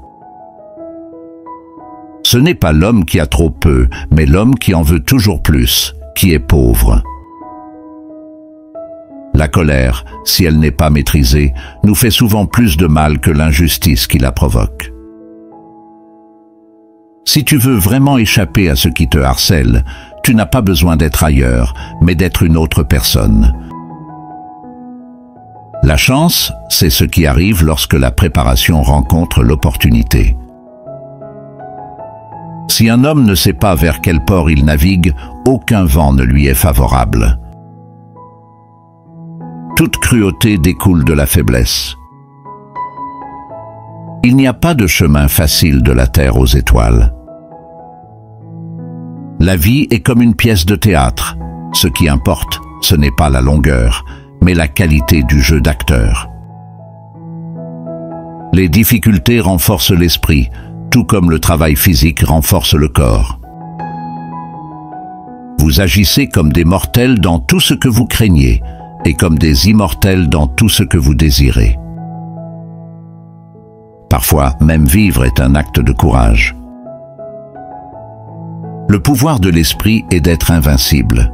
Ce n'est pas l'homme qui a trop peu, mais l'homme qui en veut toujours plus, qui est pauvre. La colère, si elle n'est pas maîtrisée, nous fait souvent plus de mal que l'injustice qui la provoque. Si tu veux vraiment échapper à ce qui te harcèle, tu n'as pas besoin d'être ailleurs, mais d'être une autre personne. La chance, c'est ce qui arrive lorsque la préparation rencontre l'opportunité. Si un homme ne sait pas vers quel port il navigue, aucun vent ne lui est favorable. Toute cruauté découle de la faiblesse. Il n'y a pas de chemin facile de la terre aux étoiles. La vie est comme une pièce de théâtre. Ce qui importe, ce n'est pas la longueur, mais la qualité du jeu d'acteur. Les difficultés renforcent l'esprit, tout comme le travail physique renforce le corps. Vous agissez comme des mortels dans tout ce que vous craignez, et comme des immortels dans tout ce que vous désirez. Parfois, même vivre est un acte de courage. Le pouvoir de l'esprit est d'être invincible.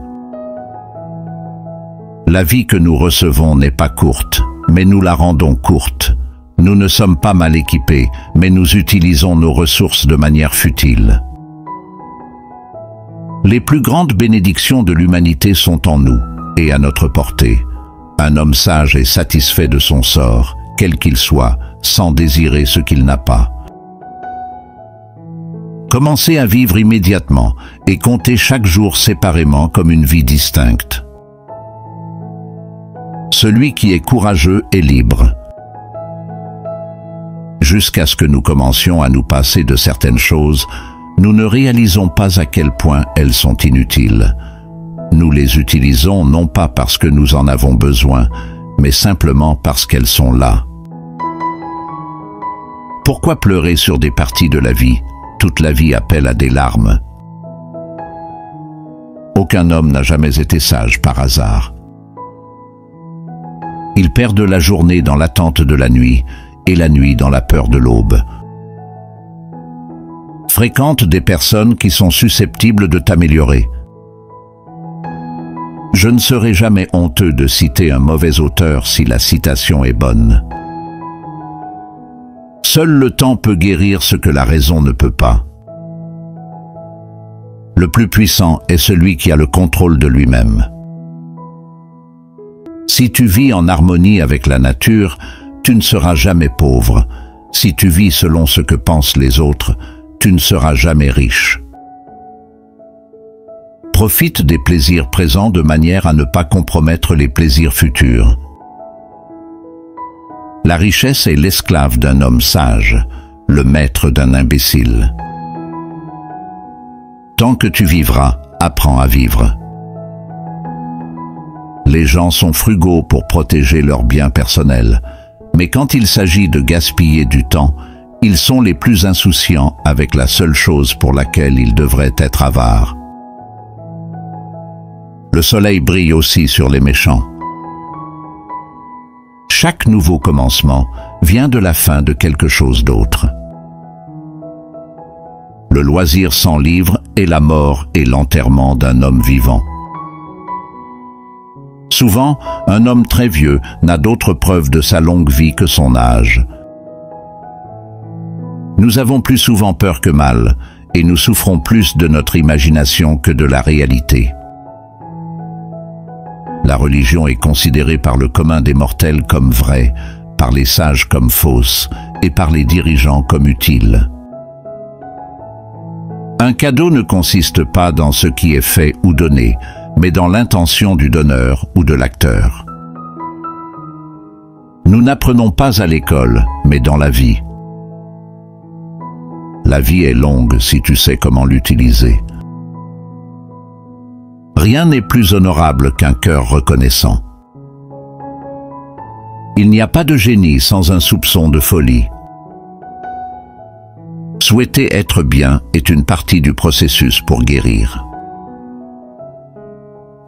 La vie que nous recevons n'est pas courte, mais nous la rendons courte. Nous ne sommes pas mal équipés, mais nous utilisons nos ressources de manière futile. Les plus grandes bénédictions de l'humanité sont en nous et à notre portée. Un homme sage est satisfait de son sort, quel qu'il soit, sans désirer ce qu'il n'a pas. Commencez à vivre immédiatement et comptez chaque jour séparément comme une vie distincte. Celui qui est courageux est libre. Jusqu'à ce que nous commencions à nous passer de certaines choses, nous ne réalisons pas à quel point elles sont inutiles. Nous les utilisons non pas parce que nous en avons besoin, mais simplement parce qu'elles sont là. Pourquoi pleurer sur des parties de la vie? Toute la vie appelle à des larmes. Aucun homme n'a jamais été sage par hasard. Ils perdent la journée dans l'attente de la nuit et la nuit dans la peur de l'aube. Fréquente des personnes qui sont susceptibles de t'améliorer. Je ne serai jamais honteux de citer un mauvais auteur si la citation est bonne. Seul le temps peut guérir ce que la raison ne peut pas. Le plus puissant est celui qui a le contrôle de lui-même. Si tu vis en harmonie avec la nature, tu ne seras jamais pauvre. Si tu vis selon ce que pensent les autres, tu ne seras jamais riche. Profite des plaisirs présents de manière à ne pas compromettre les plaisirs futurs. La richesse est l'esclave d'un homme sage, le maître d'un imbécile. Tant que tu vivras, apprends à vivre. Les gens sont frugaux pour protéger leurs biens personnels, mais quand il s'agit de gaspiller du temps, ils sont les plus insouciants avec la seule chose pour laquelle ils devraient être avares. Le soleil brille aussi sur les méchants. Chaque nouveau commencement vient de la fin de quelque chose d'autre. Le loisir sans livre est la mort et l'enterrement d'un homme vivant. Souvent, un homme très vieux n'a d'autre preuve de sa longue vie que son âge. Nous avons plus souvent peur que mal, et nous souffrons plus de notre imagination que de la réalité. La religion est considérée par le commun des mortels comme vraie, par les sages comme fausse, et par les dirigeants comme utile. Un cadeau ne consiste pas dans ce qui est fait ou donné, mais dans l'intention du donneur ou de l'acteur. Nous n'apprenons pas à l'école, mais dans la vie. La vie est longue si tu sais comment l'utiliser. Rien n'est plus honorable qu'un cœur reconnaissant. Il n'y a pas de génie sans un soupçon de folie. Souhaiter être bien est une partie du processus pour guérir.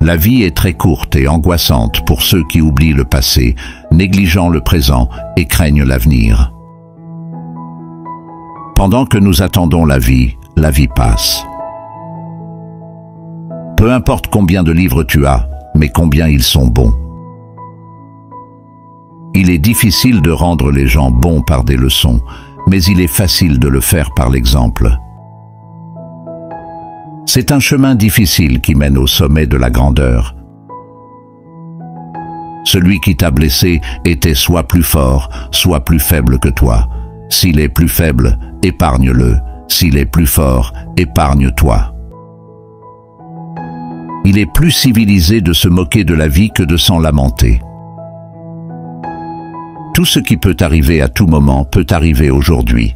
La vie est très courte et angoissante pour ceux qui oublient le passé, négligeant le présent et craignent l'avenir. Pendant que nous attendons la vie passe. Peu importe combien de livres tu as, mais combien ils sont bons. Il est difficile de rendre les gens bons par des leçons, mais il est facile de le faire par l'exemple. C'est un chemin difficile qui mène au sommet de la grandeur. Celui qui t'a blessé était soit plus fort, soit plus faible que toi. S'il est plus faible, épargne-le. S'il est plus fort, épargne-toi. Il est plus civilisé de se moquer de la vie que de s'en lamenter. Tout ce qui peut arriver à tout moment peut arriver aujourd'hui.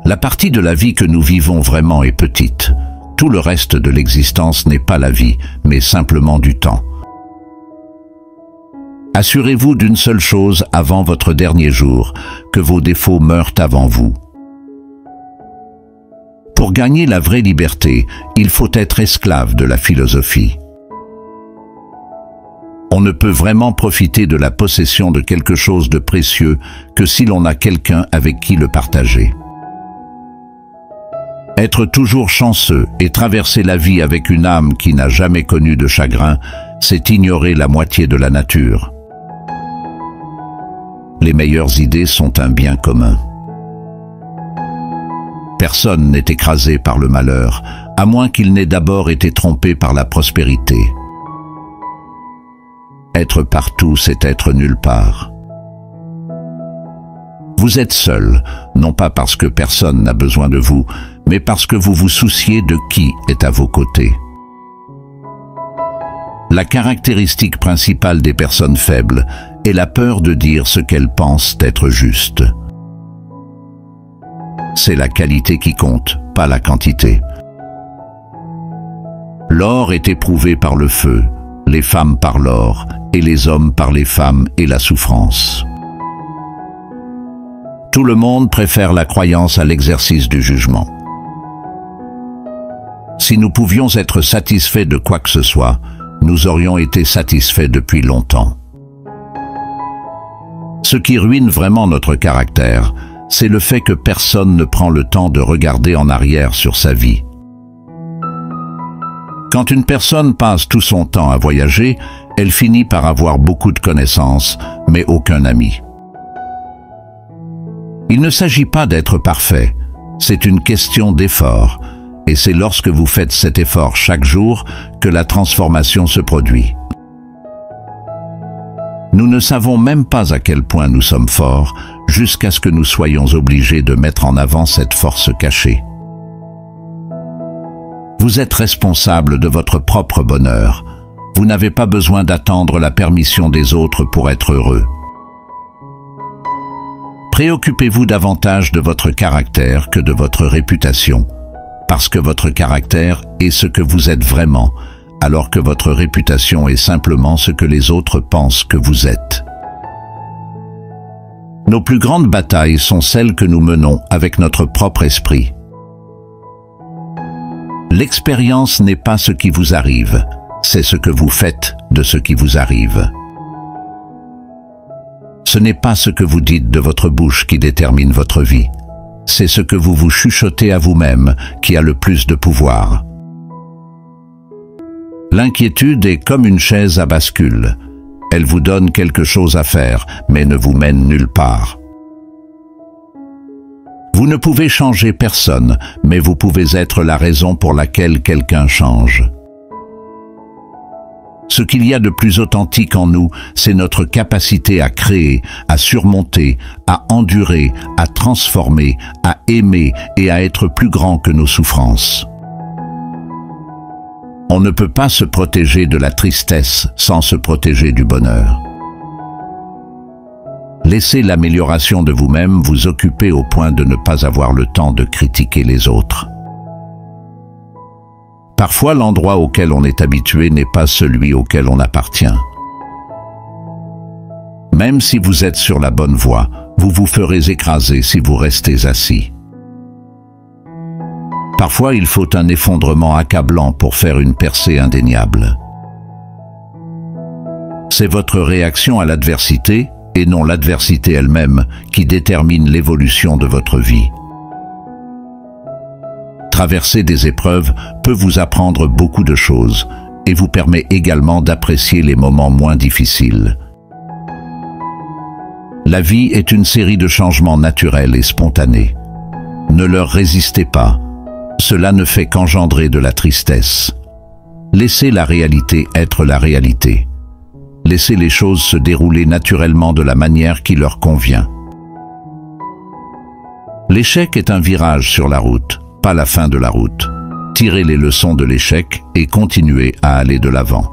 La partie de la vie que nous vivons vraiment est petite. Tout le reste de l'existence n'est pas la vie, mais simplement du temps. Assurez-vous d'une seule chose avant votre dernier jour, que vos défauts meurent avant vous. Pour gagner la vraie liberté, il faut être esclave de la philosophie. On ne peut vraiment profiter de la possession de quelque chose de précieux que si l'on a quelqu'un avec qui le partager. Être toujours chanceux et traverser la vie avec une âme qui n'a jamais connu de chagrin, c'est ignorer la moitié de la nature. Les meilleures idées sont un bien commun. Personne n'est écrasé par le malheur, à moins qu'il n'ait d'abord été trompé par la prospérité. Être partout, c'est être nulle part. Vous êtes seul, non pas parce que personne n'a besoin de vous, mais parce que vous vous souciez de qui est à vos côtés. La caractéristique principale des personnes faibles est la peur de dire ce qu'elles pensent être juste. C'est la qualité qui compte, pas la quantité. L'or est éprouvé par le feu, les femmes par l'or, et les hommes par les femmes et la souffrance. Tout le monde préfère la croyance à l'exercice du jugement. Si nous pouvions être satisfaits de quoi que ce soit, nous aurions été satisfaits depuis longtemps. Ce qui ruine vraiment notre caractère, c'est le fait que personne ne prend le temps de regarder en arrière sur sa vie. Quand une personne passe tout son temps à voyager, elle finit par avoir beaucoup de connaissances, mais aucun ami. Il ne s'agit pas d'être parfait, c'est une question d'effort, et c'est lorsque vous faites cet effort chaque jour que la transformation se produit. Nous ne savons même pas à quel point nous sommes forts, jusqu'à ce que nous soyons obligés de mettre en avant cette force cachée. Vous êtes responsable de votre propre bonheur. Vous n'avez pas besoin d'attendre la permission des autres pour être heureux. Préoccupez-vous davantage de votre caractère que de votre réputation, parce que votre caractère est ce que vous êtes vraiment, alors que votre réputation est simplement ce que les autres pensent que vous êtes. Nos plus grandes batailles sont celles que nous menons avec notre propre esprit. L'expérience n'est pas ce qui vous arrive, c'est ce que vous faites de ce qui vous arrive. Ce n'est pas ce que vous dites de votre bouche qui détermine votre vie, c'est ce que vous vous chuchotez à vous-même qui a le plus de pouvoir. L'inquiétude est comme une chaise à bascule. Elle vous donne quelque chose à faire, mais ne vous mène nulle part. Vous ne pouvez changer personne, mais vous pouvez être la raison pour laquelle quelqu'un change. Ce qu'il y a de plus authentique en nous, c'est notre capacité à créer, à surmonter, à endurer, à transformer, à aimer et à être plus grand que nos souffrances. On ne peut pas se protéger de la tristesse sans se protéger du bonheur. Laissez l'amélioration de vous-même vous occuper au point de ne pas avoir le temps de critiquer les autres. Parfois, l'endroit auquel on est habitué n'est pas celui auquel on appartient. Même si vous êtes sur la bonne voie, vous vous ferez écraser si vous restez assis. Parfois, il faut un effondrement accablant pour faire une percée indéniable. C'est votre réaction à l'adversité, et non l'adversité elle-même, qui détermine l'évolution de votre vie. Traverser des épreuves peut vous apprendre beaucoup de choses, et vous permet également d'apprécier les moments moins difficiles. La vie est une série de changements naturels et spontanés. Ne leur résistez pas. Cela ne fait qu'engendrer de la tristesse. Laissez la réalité être la réalité. Laissez les choses se dérouler naturellement de la manière qui leur convient. L'échec est un virage sur la route, pas la fin de la route. Tirez les leçons de l'échec et continuez à aller de l'avant.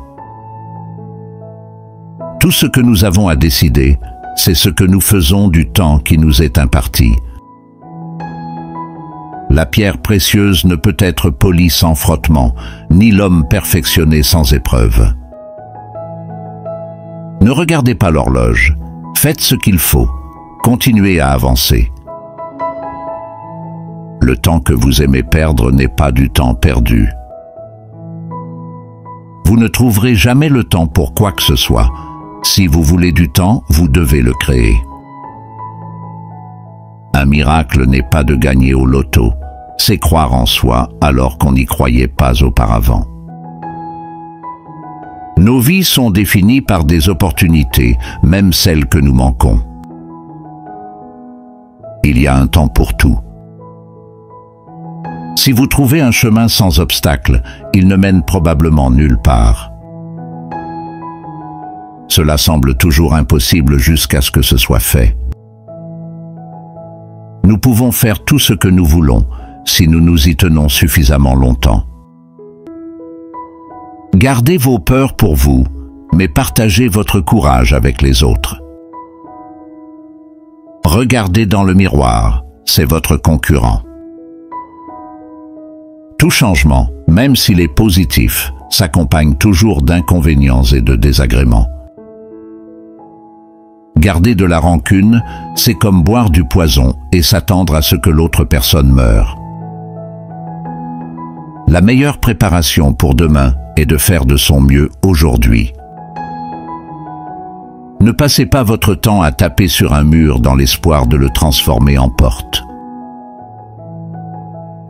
Tout ce que nous avons à décider, c'est ce que nous faisons du temps qui nous est imparti. La pierre précieuse ne peut être polie sans frottement, ni l'homme perfectionné sans épreuve. Ne regardez pas l'horloge, faites ce qu'il faut, continuez à avancer. Le temps que vous aimez perdre n'est pas du temps perdu. Vous ne trouverez jamais le temps pour quoi que ce soit. Si vous voulez du temps, vous devez le créer. Un miracle n'est pas de gagner au loto, c'est croire en soi alors qu'on n'y croyait pas auparavant. Nos vies sont définies par des opportunités, même celles que nous manquons. Il y a un temps pour tout. Si vous trouvez un chemin sans obstacle, il ne mène probablement nulle part. Cela semble toujours impossible jusqu'à ce que ce soit fait. Nous pouvons faire tout ce que nous voulons, si nous nous y tenons suffisamment longtemps. Gardez vos peurs pour vous, mais partagez votre courage avec les autres. Regardez dans le miroir, c'est votre concurrent. Tout changement, même s'il est positif, s'accompagne toujours d'inconvénients et de désagréments. Garder de la rancune, c'est comme boire du poison et s'attendre à ce que l'autre personne meure. La meilleure préparation pour demain est de faire de son mieux aujourd'hui. Ne passez pas votre temps à taper sur un mur dans l'espoir de le transformer en porte.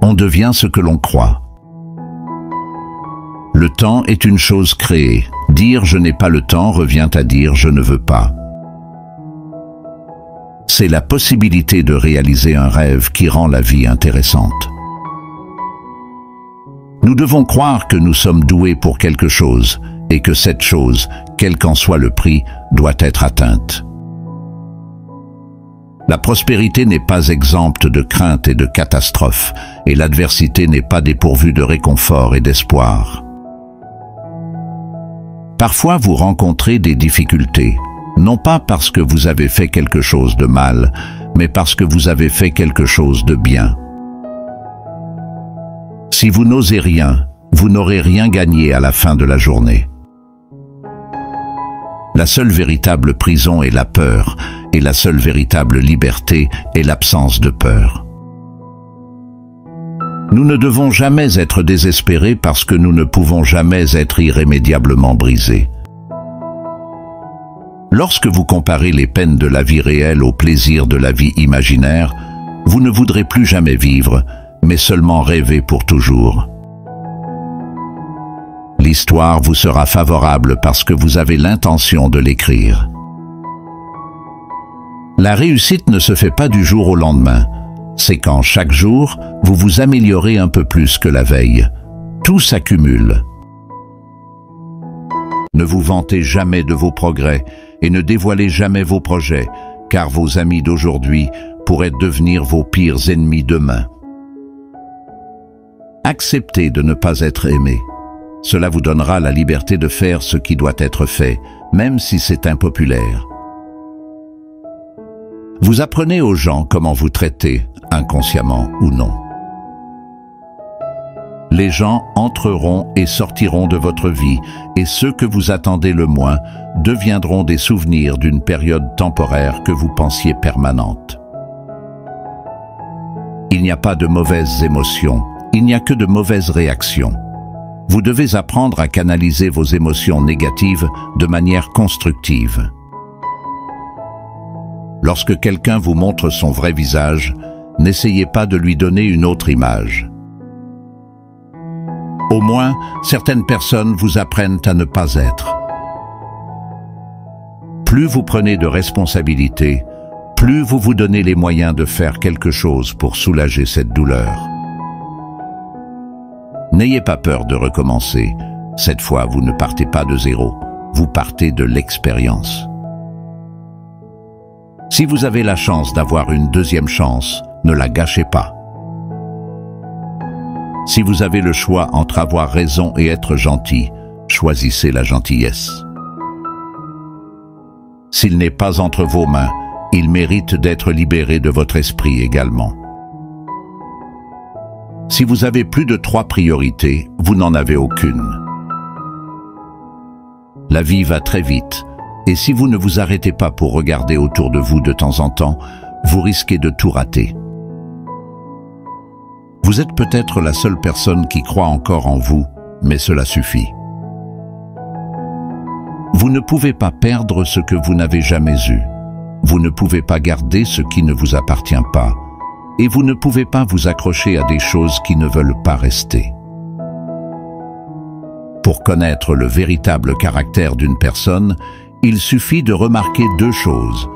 On devient ce que l'on croit. Le temps est une chose créée. Dire « je n'ai pas le temps » revient à dire « je ne veux pas ». C'est la possibilité de réaliser un rêve qui rend la vie intéressante. Nous devons croire que nous sommes doués pour quelque chose et que cette chose, quel qu'en soit le prix, doit être atteinte. La prospérité n'est pas exempte de craintes et de catastrophes, et l'adversité n'est pas dépourvue de réconfort et d'espoir. Parfois, vous rencontrez des difficultés, non pas parce que vous avez fait quelque chose de mal, mais parce que vous avez fait quelque chose de bien. Si vous n'osez rien, vous n'aurez rien gagné à la fin de la journée. La seule véritable prison est la peur, et la seule véritable liberté est l'absence de peur. Nous ne devons jamais être désespérés parce que nous ne pouvons jamais être irrémédiablement brisés. Lorsque vous comparez les peines de la vie réelle au plaisir de la vie imaginaire, vous ne voudrez plus jamais vivre, mais seulement rêver pour toujours. L'histoire vous sera favorable parce que vous avez l'intention de l'écrire. La réussite ne se fait pas du jour au lendemain. C'est quand chaque jour, vous vous améliorez un peu plus que la veille. Tout s'accumule. Ne vous vantez jamais de vos progrès et ne dévoilez jamais vos projets, car vos amis d'aujourd'hui pourraient devenir vos pires ennemis demain. Acceptez de ne pas être aimé. Cela vous donnera la liberté de faire ce qui doit être fait, même si c'est impopulaire. Vous apprenez aux gens comment vous traiter, inconsciemment ou non. Les gens entreront et sortiront de votre vie, et ceux que vous attendez le moins deviendront des souvenirs d'une période temporaire que vous pensiez permanente. Il n'y a pas de mauvaises émotions, il n'y a que de mauvaises réactions. Vous devez apprendre à canaliser vos émotions négatives de manière constructive. Lorsque quelqu'un vous montre son vrai visage, n'essayez pas de lui donner une autre image. Au moins, certaines personnes vous apprennent à ne pas être. Plus vous prenez de responsabilités, plus vous vous donnez les moyens de faire quelque chose pour soulager cette douleur. N'ayez pas peur de recommencer. Cette fois, vous ne partez pas de zéro, vous partez de l'expérience. Si vous avez la chance d'avoir une deuxième chance, ne la gâchez pas. Si vous avez le choix entre avoir raison et être gentil, choisissez la gentillesse. S'il n'est pas entre vos mains, il mérite d'être libéré de votre esprit également. Si vous avez plus de 3 priorités, vous n'en avez aucune. La vie va très vite, et si vous ne vous arrêtez pas pour regarder autour de vous de temps en temps, vous risquez de tout rater. Vous êtes peut-être la seule personne qui croit encore en vous, mais cela suffit. Vous ne pouvez pas perdre ce que vous n'avez jamais eu. Vous ne pouvez pas garder ce qui ne vous appartient pas. Et vous ne pouvez pas vous accrocher à des choses qui ne veulent pas rester. Pour connaître le véritable caractère d'une personne, il suffit de remarquer 2 choses.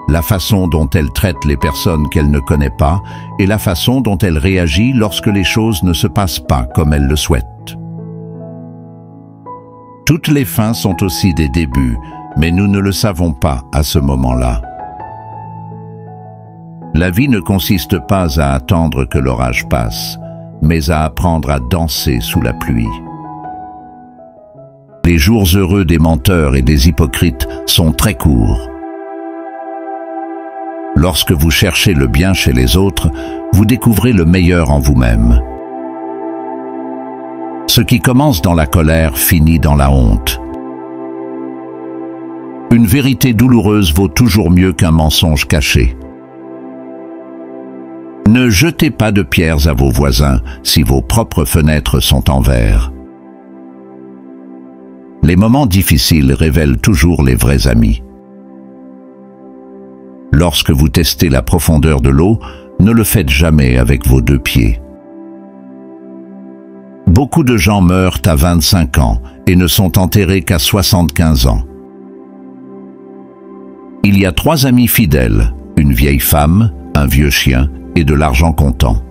La façon dont elle traite les personnes qu'elle ne connaît pas et la façon dont elle réagit lorsque les choses ne se passent pas comme elle le souhaite. Toutes les fins sont aussi des débuts, mais nous ne le savons pas à ce moment-là. La vie ne consiste pas à attendre que l'orage passe, mais à apprendre à danser sous la pluie. Les jours heureux des menteurs et des hypocrites sont très courts. Lorsque vous cherchez le bien chez les autres, vous découvrez le meilleur en vous-même. Ce qui commence dans la colère finit dans la honte. Une vérité douloureuse vaut toujours mieux qu'un mensonge caché. Ne jetez pas de pierres à vos voisins si vos propres fenêtres sont en verre. Les moments difficiles révèlent toujours les vrais amis. Lorsque vous testez la profondeur de l'eau, ne le faites jamais avec vos 2 pieds. Beaucoup de gens meurent à 25 ans et ne sont enterrés qu'à 75 ans. Il y a 3 amis fidèles, une vieille femme, un vieux chien et de l'argent comptant.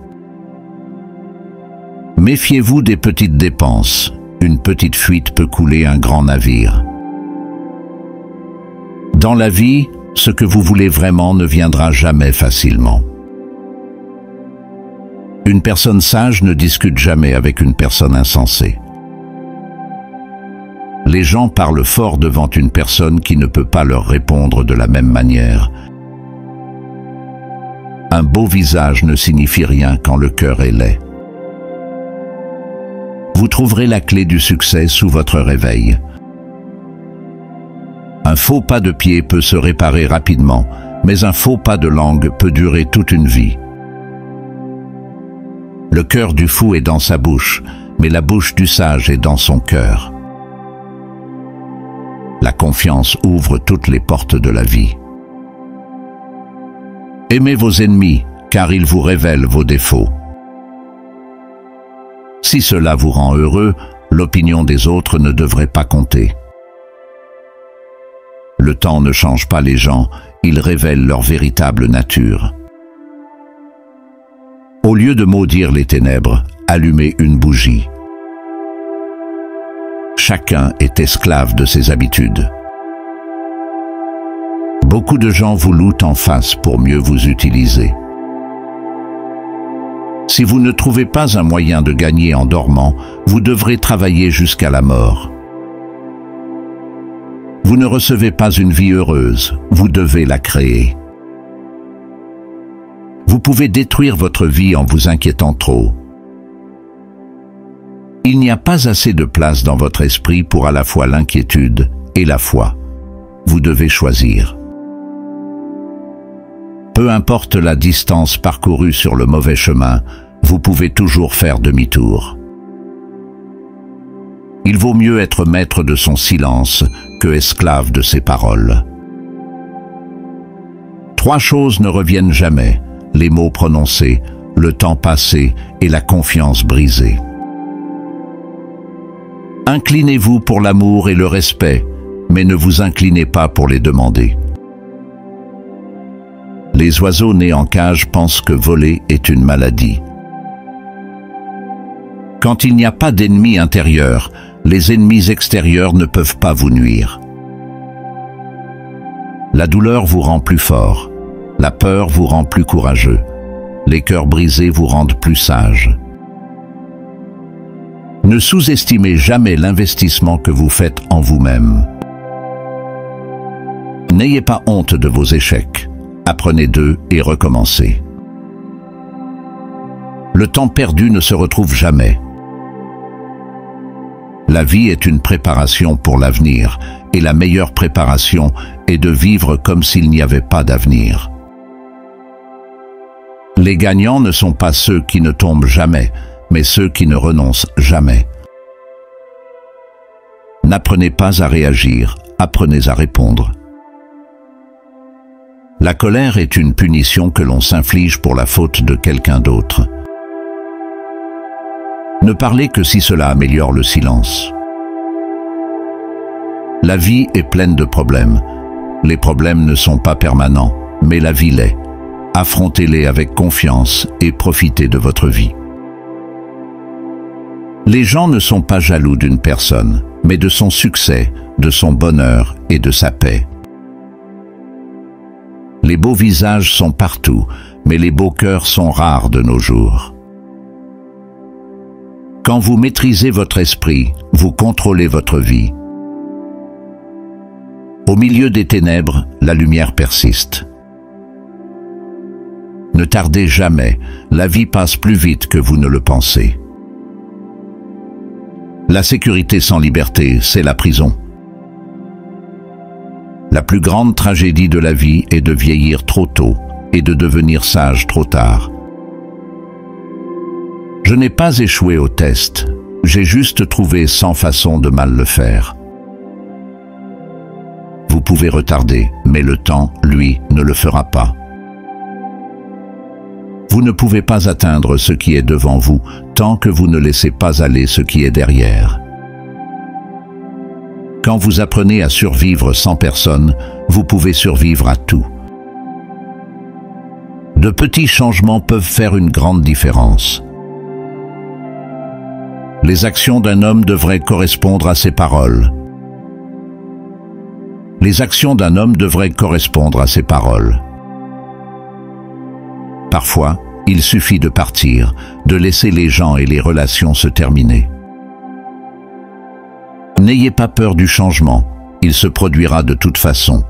Méfiez-vous des petites dépenses. Une petite fuite peut couler un grand navire. Dans la vie, ce que vous voulez vraiment ne viendra jamais facilement. Une personne sage ne discute jamais avec une personne insensée. Les gens parlent fort devant une personne qui ne peut pas leur répondre de la même manière. Un beau visage ne signifie rien quand le cœur est laid. Vous trouverez la clé du succès sous votre réveil. Un faux pas de pied peut se réparer rapidement, mais un faux pas de langue peut durer toute une vie. Le cœur du fou est dans sa bouche, mais la bouche du sage est dans son cœur. La confiance ouvre toutes les portes de la vie. Aimez vos ennemis, car ils vous révèlent vos défauts. Si cela vous rend heureux, l'opinion des autres ne devrait pas compter. Le temps ne change pas les gens, il révèle leur véritable nature. Au lieu de maudire les ténèbres, allumez une bougie. Chacun est esclave de ses habitudes. Beaucoup de gens vous louent en face pour mieux vous utiliser. Si vous ne trouvez pas un moyen de gagner en dormant, vous devrez travailler jusqu'à la mort. Vous ne recevez pas une vie heureuse, vous devez la créer. Vous pouvez détruire votre vie en vous inquiétant trop. Il n'y a pas assez de place dans votre esprit pour à la fois l'inquiétude et la foi. Vous devez choisir. Peu importe la distance parcourue sur le mauvais chemin, vous pouvez toujours faire demi-tour. Il vaut mieux être maître de son silence que esclave de ses paroles. 3 choses ne reviennent jamais: les mots prononcés, le temps passé et la confiance brisée. Inclinez-vous pour l'amour et le respect, mais ne vous inclinez pas pour les demander. Les oiseaux nés en cage pensent que voler est une maladie. Quand il n'y a pas d'ennemis intérieurs, les ennemis extérieurs ne peuvent pas vous nuire. La douleur vous rend plus fort, la peur vous rend plus courageux, les cœurs brisés vous rendent plus sages. Ne sous-estimez jamais l'investissement que vous faites en vous-même. N'ayez pas honte de vos échecs, apprenez d'eux et recommencez. Le temps perdu ne se retrouve jamais. La vie est une préparation pour l'avenir, et la meilleure préparation est de vivre comme s'il n'y avait pas d'avenir. Les gagnants ne sont pas ceux qui ne tombent jamais, mais ceux qui ne renoncent jamais. N'apprenez pas à réagir, apprenez à répondre. La colère est une punition que l'on s'inflige pour la faute de quelqu'un d'autre. Ne parlez que si cela améliore le silence. La vie est pleine de problèmes. Les problèmes ne sont pas permanents, mais la vie l'est. Affrontez-les avec confiance et profitez de votre vie. Les gens ne sont pas jaloux d'une personne, mais de son succès, de son bonheur et de sa paix. Les beaux visages sont partout, mais les beaux cœurs sont rares de nos jours. Quand vous maîtrisez votre esprit, vous contrôlez votre vie. Au milieu des ténèbres, la lumière persiste. Ne tardez jamais, la vie passe plus vite que vous ne le pensez. La sécurité sans liberté, c'est la prison. La plus grande tragédie de la vie est de vieillir trop tôt et de devenir sage trop tard. Je n'ai pas échoué au test, j'ai juste trouvé 100 façons de mal le faire. Vous pouvez retarder, mais le temps, lui, ne le fera pas. Vous ne pouvez pas atteindre ce qui est devant vous tant que vous ne laissez pas aller ce qui est derrière. Quand vous apprenez à survivre sans personne, vous pouvez survivre à tout. De petits changements peuvent faire une grande différence. Les actions d'un homme devraient correspondre à ses paroles. Les actions d'un homme devraient correspondre à ses paroles. Parfois, il suffit de partir, de laisser les gens et les relations se terminer. N'ayez pas peur du changement, il se produira de toute façon.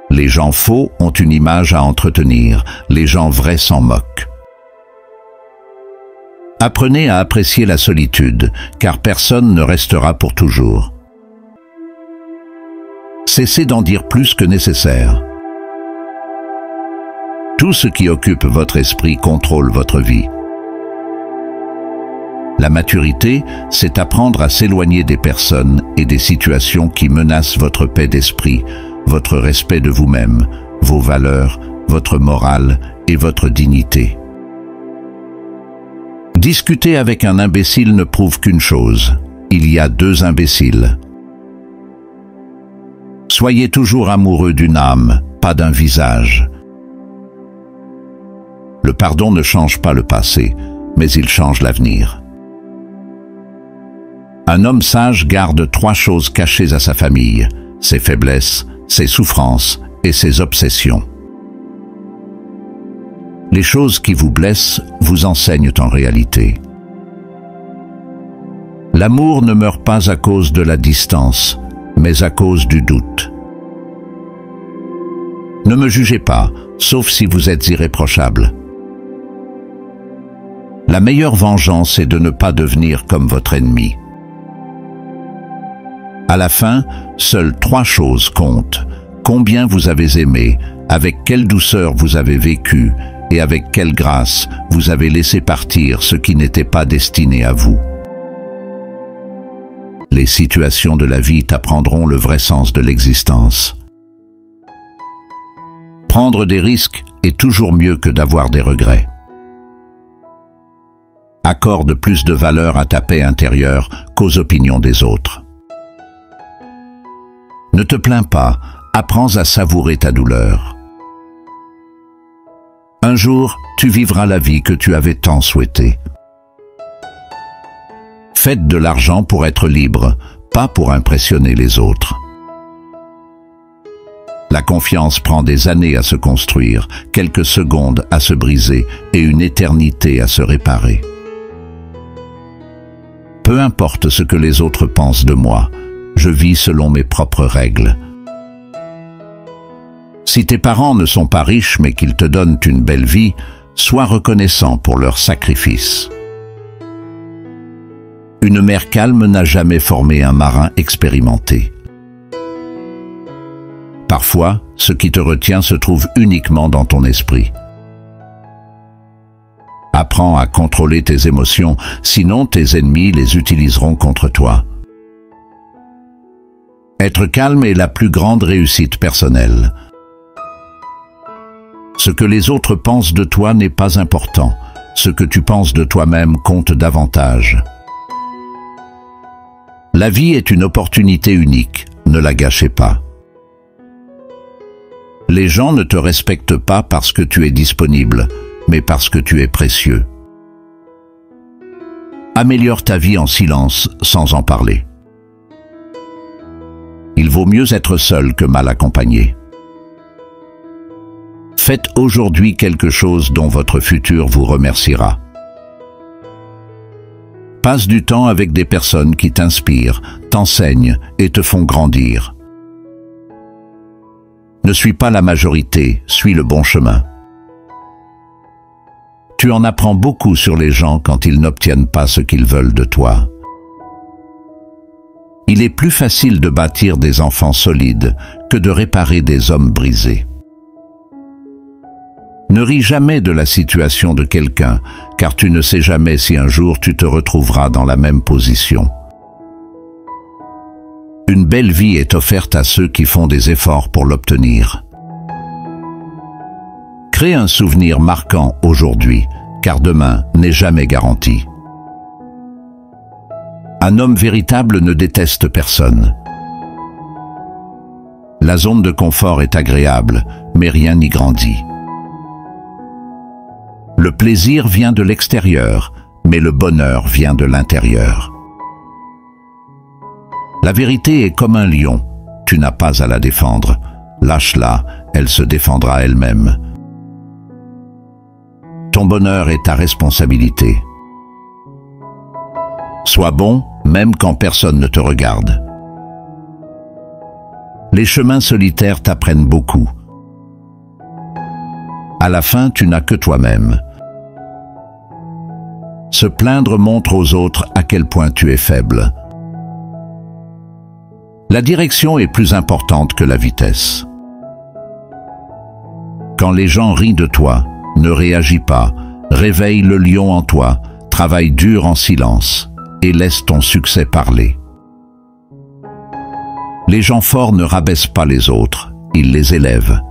Les gens faux ont une image à entretenir, les gens vrais s'en moquent. Apprenez à apprécier la solitude, car personne ne restera pour toujours. Cessez d'en dire plus que nécessaire. Tout ce qui occupe votre esprit contrôle votre vie. La maturité, c'est apprendre à s'éloigner des personnes et des situations qui menacent votre paix d'esprit, votre respect de vous-même, vos valeurs, votre morale et votre dignité. Discuter avec un imbécile ne prouve qu'une chose: il y a deux imbéciles. Soyez toujours amoureux d'une âme, pas d'un visage. Le pardon ne change pas le passé, mais il change l'avenir. Un homme sage garde 3 choses cachées à sa famille: ses faiblesses, ses souffrances et ses obsessions. Les choses qui vous blessent vous enseignent en réalité. L'amour ne meurt pas à cause de la distance, mais à cause du doute. Ne me jugez pas, sauf si vous êtes irréprochable. La meilleure vengeance est de ne pas devenir comme votre ennemi. À la fin, seules 3 choses comptent: combien vous avez aimé, avec quelle douceur vous avez vécu, et avec quelle grâce vous avez laissé partir ce qui n'était pas destiné à vous. Les situations de la vie t'apprendront le vrai sens de l'existence. Prendre des risques est toujours mieux que d'avoir des regrets. Accorde plus de valeur à ta paix intérieure qu'aux opinions des autres. Ne te plains pas, apprends à savourer ta douleur. Un jour, tu vivras la vie que tu avais tant souhaitée. Faites de l'argent pour être libre, pas pour impressionner les autres. La confiance prend des années à se construire, quelques secondes à se briser et une éternité à se réparer. Peu importe ce que les autres pensent de moi, je vis selon mes propres règles. Si tes parents ne sont pas riches mais qu'ils te donnent une belle vie, sois reconnaissant pour leur sacrifice. Une mer calme n'a jamais formé un marin expérimenté. Parfois, ce qui te retient se trouve uniquement dans ton esprit. Apprends à contrôler tes émotions, sinon tes ennemis les utiliseront contre toi. Être calme est la plus grande réussite personnelle. Ce que les autres pensent de toi n'est pas important. Ce que tu penses de toi-même compte davantage. La vie est une opportunité unique, ne la gâchez pas. Les gens ne te respectent pas parce que tu es disponible, mais parce que tu es précieux. Améliore ta vie en silence, sans en parler. Il vaut mieux être seul que mal accompagné. Faites aujourd'hui quelque chose dont votre futur vous remerciera. Passe du temps avec des personnes qui t'inspirent, t'enseignent et te font grandir. Ne suis pas la majorité, suis le bon chemin. Tu en apprends beaucoup sur les gens quand ils n'obtiennent pas ce qu'ils veulent de toi. Il est plus facile de bâtir des enfants solides que de réparer des hommes brisés. Ne ris jamais de la situation de quelqu'un, car tu ne sais jamais si un jour tu te retrouveras dans la même position. Une belle vie est offerte à ceux qui font des efforts pour l'obtenir. Crée un souvenir marquant aujourd'hui, car demain n'est jamais garanti. Un homme véritable ne déteste personne. La zone de confort est agréable, mais rien n'y grandit. Le plaisir vient de l'extérieur, mais le bonheur vient de l'intérieur. La vérité est comme un lion, tu n'as pas à la défendre. Lâche-la, elle se défendra elle-même. Ton bonheur est ta responsabilité. Sois bon, même quand personne ne te regarde. Les chemins solitaires t'apprennent beaucoup. À la fin, tu n'as que toi-même. Se plaindre montre aux autres à quel point tu es faible. La direction est plus importante que la vitesse. Quand les gens rient de toi, ne réagis pas, réveille le lion en toi, travaille dur en silence et laisse ton succès parler. Les gens forts ne rabaissent pas les autres, ils les élèvent.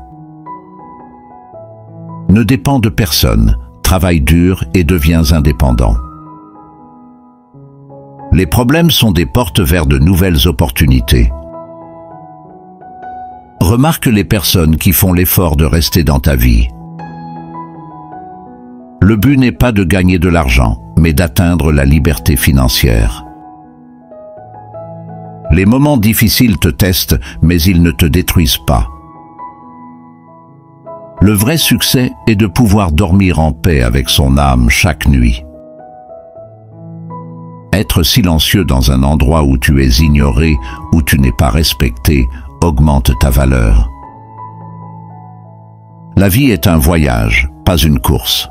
Ne dépends de personne, travaille dur et deviens indépendant. Les problèmes sont des portes vers de nouvelles opportunités. Remarque les personnes qui font l'effort de rester dans ta vie. Le but n'est pas de gagner de l'argent, mais d'atteindre la liberté financière. Les moments difficiles te testent, mais ils ne te détruisent pas. Le vrai succès est de pouvoir dormir en paix avec son âme chaque nuit. Être silencieux dans un endroit où tu es ignoré, où tu n'es pas respecté, augmente ta valeur. La vie est un voyage, pas une course.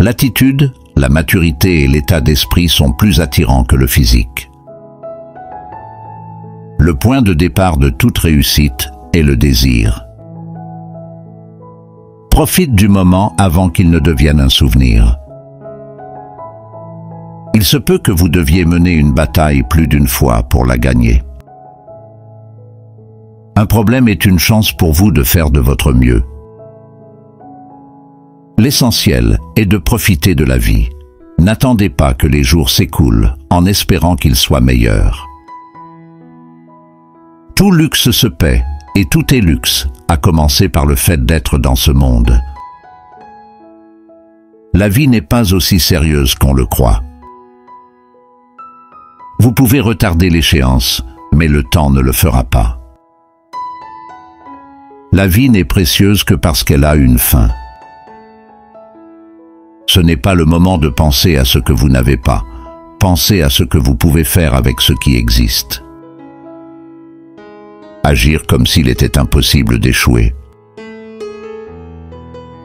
L'attitude, la maturité et l'état d'esprit sont plus attirants que le physique. Le point de départ de toute réussite est le désir. Profite du moment avant qu'il ne devienne un souvenir. Il se peut que vous deviez mener une bataille plus d'une fois pour la gagner. Un problème est une chance pour vous de faire de votre mieux. L'essentiel est de profiter de la vie. N'attendez pas que les jours s'écoulent en espérant qu'ils soient meilleurs. Tout luxe se paie, et tout est luxe, à commencer par le fait d'être dans ce monde. La vie n'est pas aussi sérieuse qu'on le croit. Vous pouvez retarder l'échéance, mais le temps ne le fera pas. La vie n'est précieuse que parce qu'elle a une fin. Ce n'est pas le moment de penser à ce que vous n'avez pas. Pensez à ce que vous pouvez faire avec ce qui existe. Agir comme s'il était impossible d'échouer.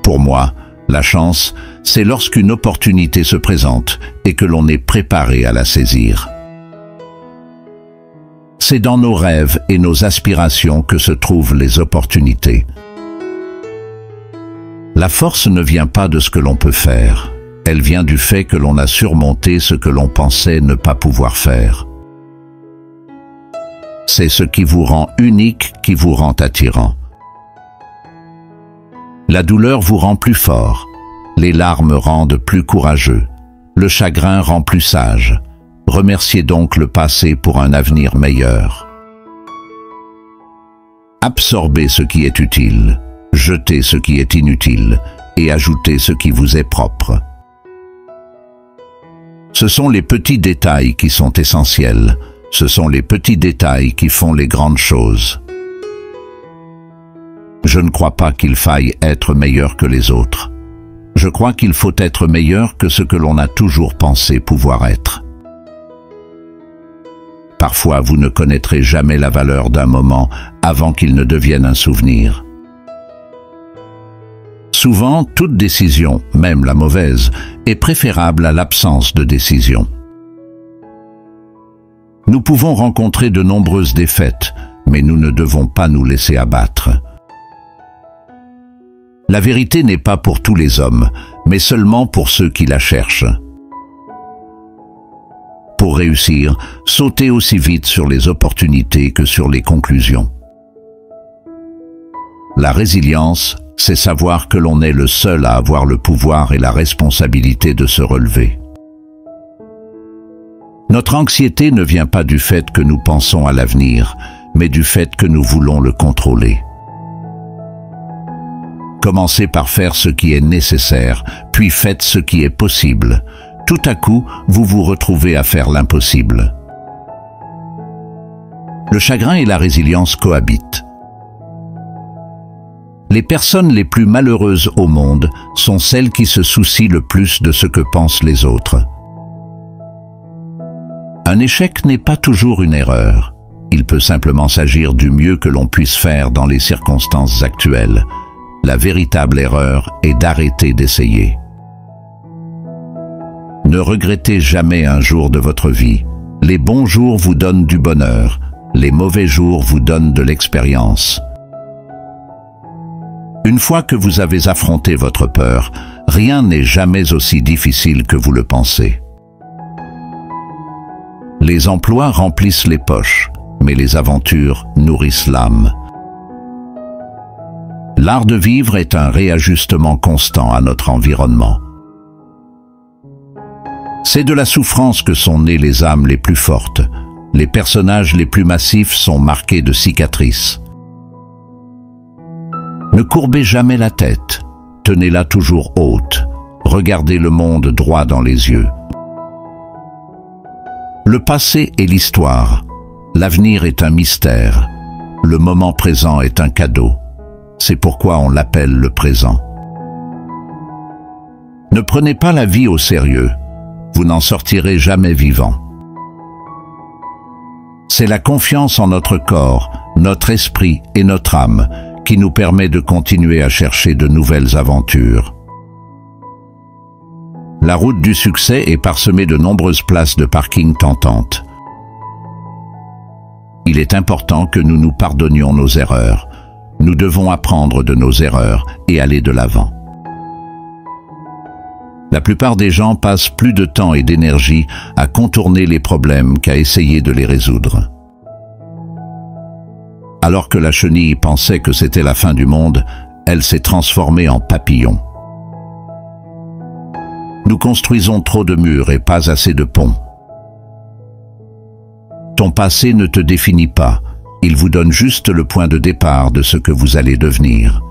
Pour moi, la chance, c'est lorsqu'une opportunité se présente et que l'on est préparé à la saisir. C'est dans nos rêves et nos aspirations que se trouvent les opportunités. La force ne vient pas de ce que l'on peut faire, elle vient du fait que l'on a surmonté ce que l'on pensait ne pas pouvoir faire. C'est ce qui vous rend unique qui vous rend attirant. La douleur vous rend plus fort, les larmes rendent plus courageux, le chagrin rend plus sage. Remerciez donc le passé pour un avenir meilleur. Absorbez ce qui est utile, jetez ce qui est inutile et ajoutez ce qui vous est propre. Ce sont les petits détails qui sont essentiels. Ce sont les petits détails qui font les grandes choses. Je ne crois pas qu'il faille être meilleur que les autres. Je crois qu'il faut être meilleur que ce que l'on a toujours pensé pouvoir être. Parfois, vous ne connaîtrez jamais la valeur d'un moment avant qu'il ne devienne un souvenir. Souvent, toute décision, même la mauvaise, est préférable à l'absence de décision. Nous pouvons rencontrer de nombreuses défaites, mais nous ne devons pas nous laisser abattre. La vérité n'est pas pour tous les hommes, mais seulement pour ceux qui la cherchent. Pour réussir, sautez aussi vite sur les opportunités que sur les conclusions. La résilience, c'est savoir que l'on est le seul à avoir le pouvoir et la responsabilité de se relever. Notre anxiété ne vient pas du fait que nous pensons à l'avenir, mais du fait que nous voulons le contrôler. Commencez par faire ce qui est nécessaire, puis faites ce qui est possible. Tout à coup, vous vous retrouvez à faire l'impossible. Le chagrin et la résilience cohabitent. Les personnes les plus malheureuses au monde sont celles qui se soucient le plus de ce que pensent les autres. Un échec n'est pas toujours une erreur. Il peut simplement s'agir du mieux que l'on puisse faire dans les circonstances actuelles. La véritable erreur est d'arrêter d'essayer. Ne regrettez jamais un jour de votre vie. Les bons jours vous donnent du bonheur, les mauvais jours vous donnent de l'expérience. Une fois que vous avez affronté votre peur, rien n'est jamais aussi difficile que vous le pensez. Les emplois remplissent les poches, mais les aventures nourrissent l'âme. L'art de vivre est un réajustement constant à notre environnement. C'est de la souffrance que sont nées les âmes les plus fortes. Les personnages les plus massifs sont marqués de cicatrices. Ne courbez jamais la tête, tenez-la toujours haute, regardez le monde droit dans les yeux. Le passé est l'histoire, l'avenir est un mystère, le moment présent est un cadeau. C'est pourquoi on l'appelle le présent. Ne prenez pas la vie au sérieux, vous n'en sortirez jamais vivant. C'est la confiance en notre corps, notre esprit et notre âme qui nous permet de continuer à chercher de nouvelles aventures. La route du succès est parsemée de nombreuses places de parking tentantes. Il est important que nous nous pardonnions nos erreurs. Nous devons apprendre de nos erreurs et aller de l'avant. La plupart des gens passent plus de temps et d'énergie à contourner les problèmes qu'à essayer de les résoudre. Alors que la chenille pensait que c'était la fin du monde, elle s'est transformée en papillon. Nous construisons trop de murs et pas assez de ponts. Ton passé ne te définit pas, il vous donne juste le point de départ de ce que vous allez devenir.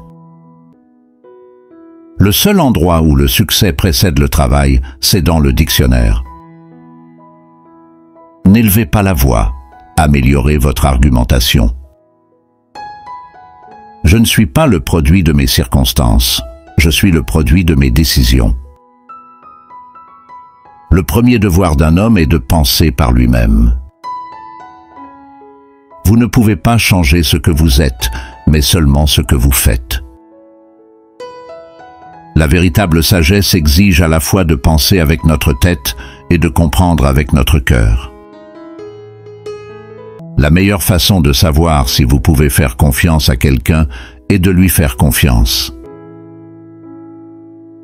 Le seul endroit où le succès précède le travail, c'est dans le dictionnaire. N'élevez pas la voix, améliorez votre argumentation. Je ne suis pas le produit de mes circonstances, je suis le produit de mes décisions. Le premier devoir d'un homme est de penser par lui-même. Vous ne pouvez pas changer ce que vous êtes, mais seulement ce que vous faites. La véritable sagesse exige à la fois de penser avec notre tête et de comprendre avec notre cœur. La meilleure façon de savoir si vous pouvez faire confiance à quelqu'un est de lui faire confiance.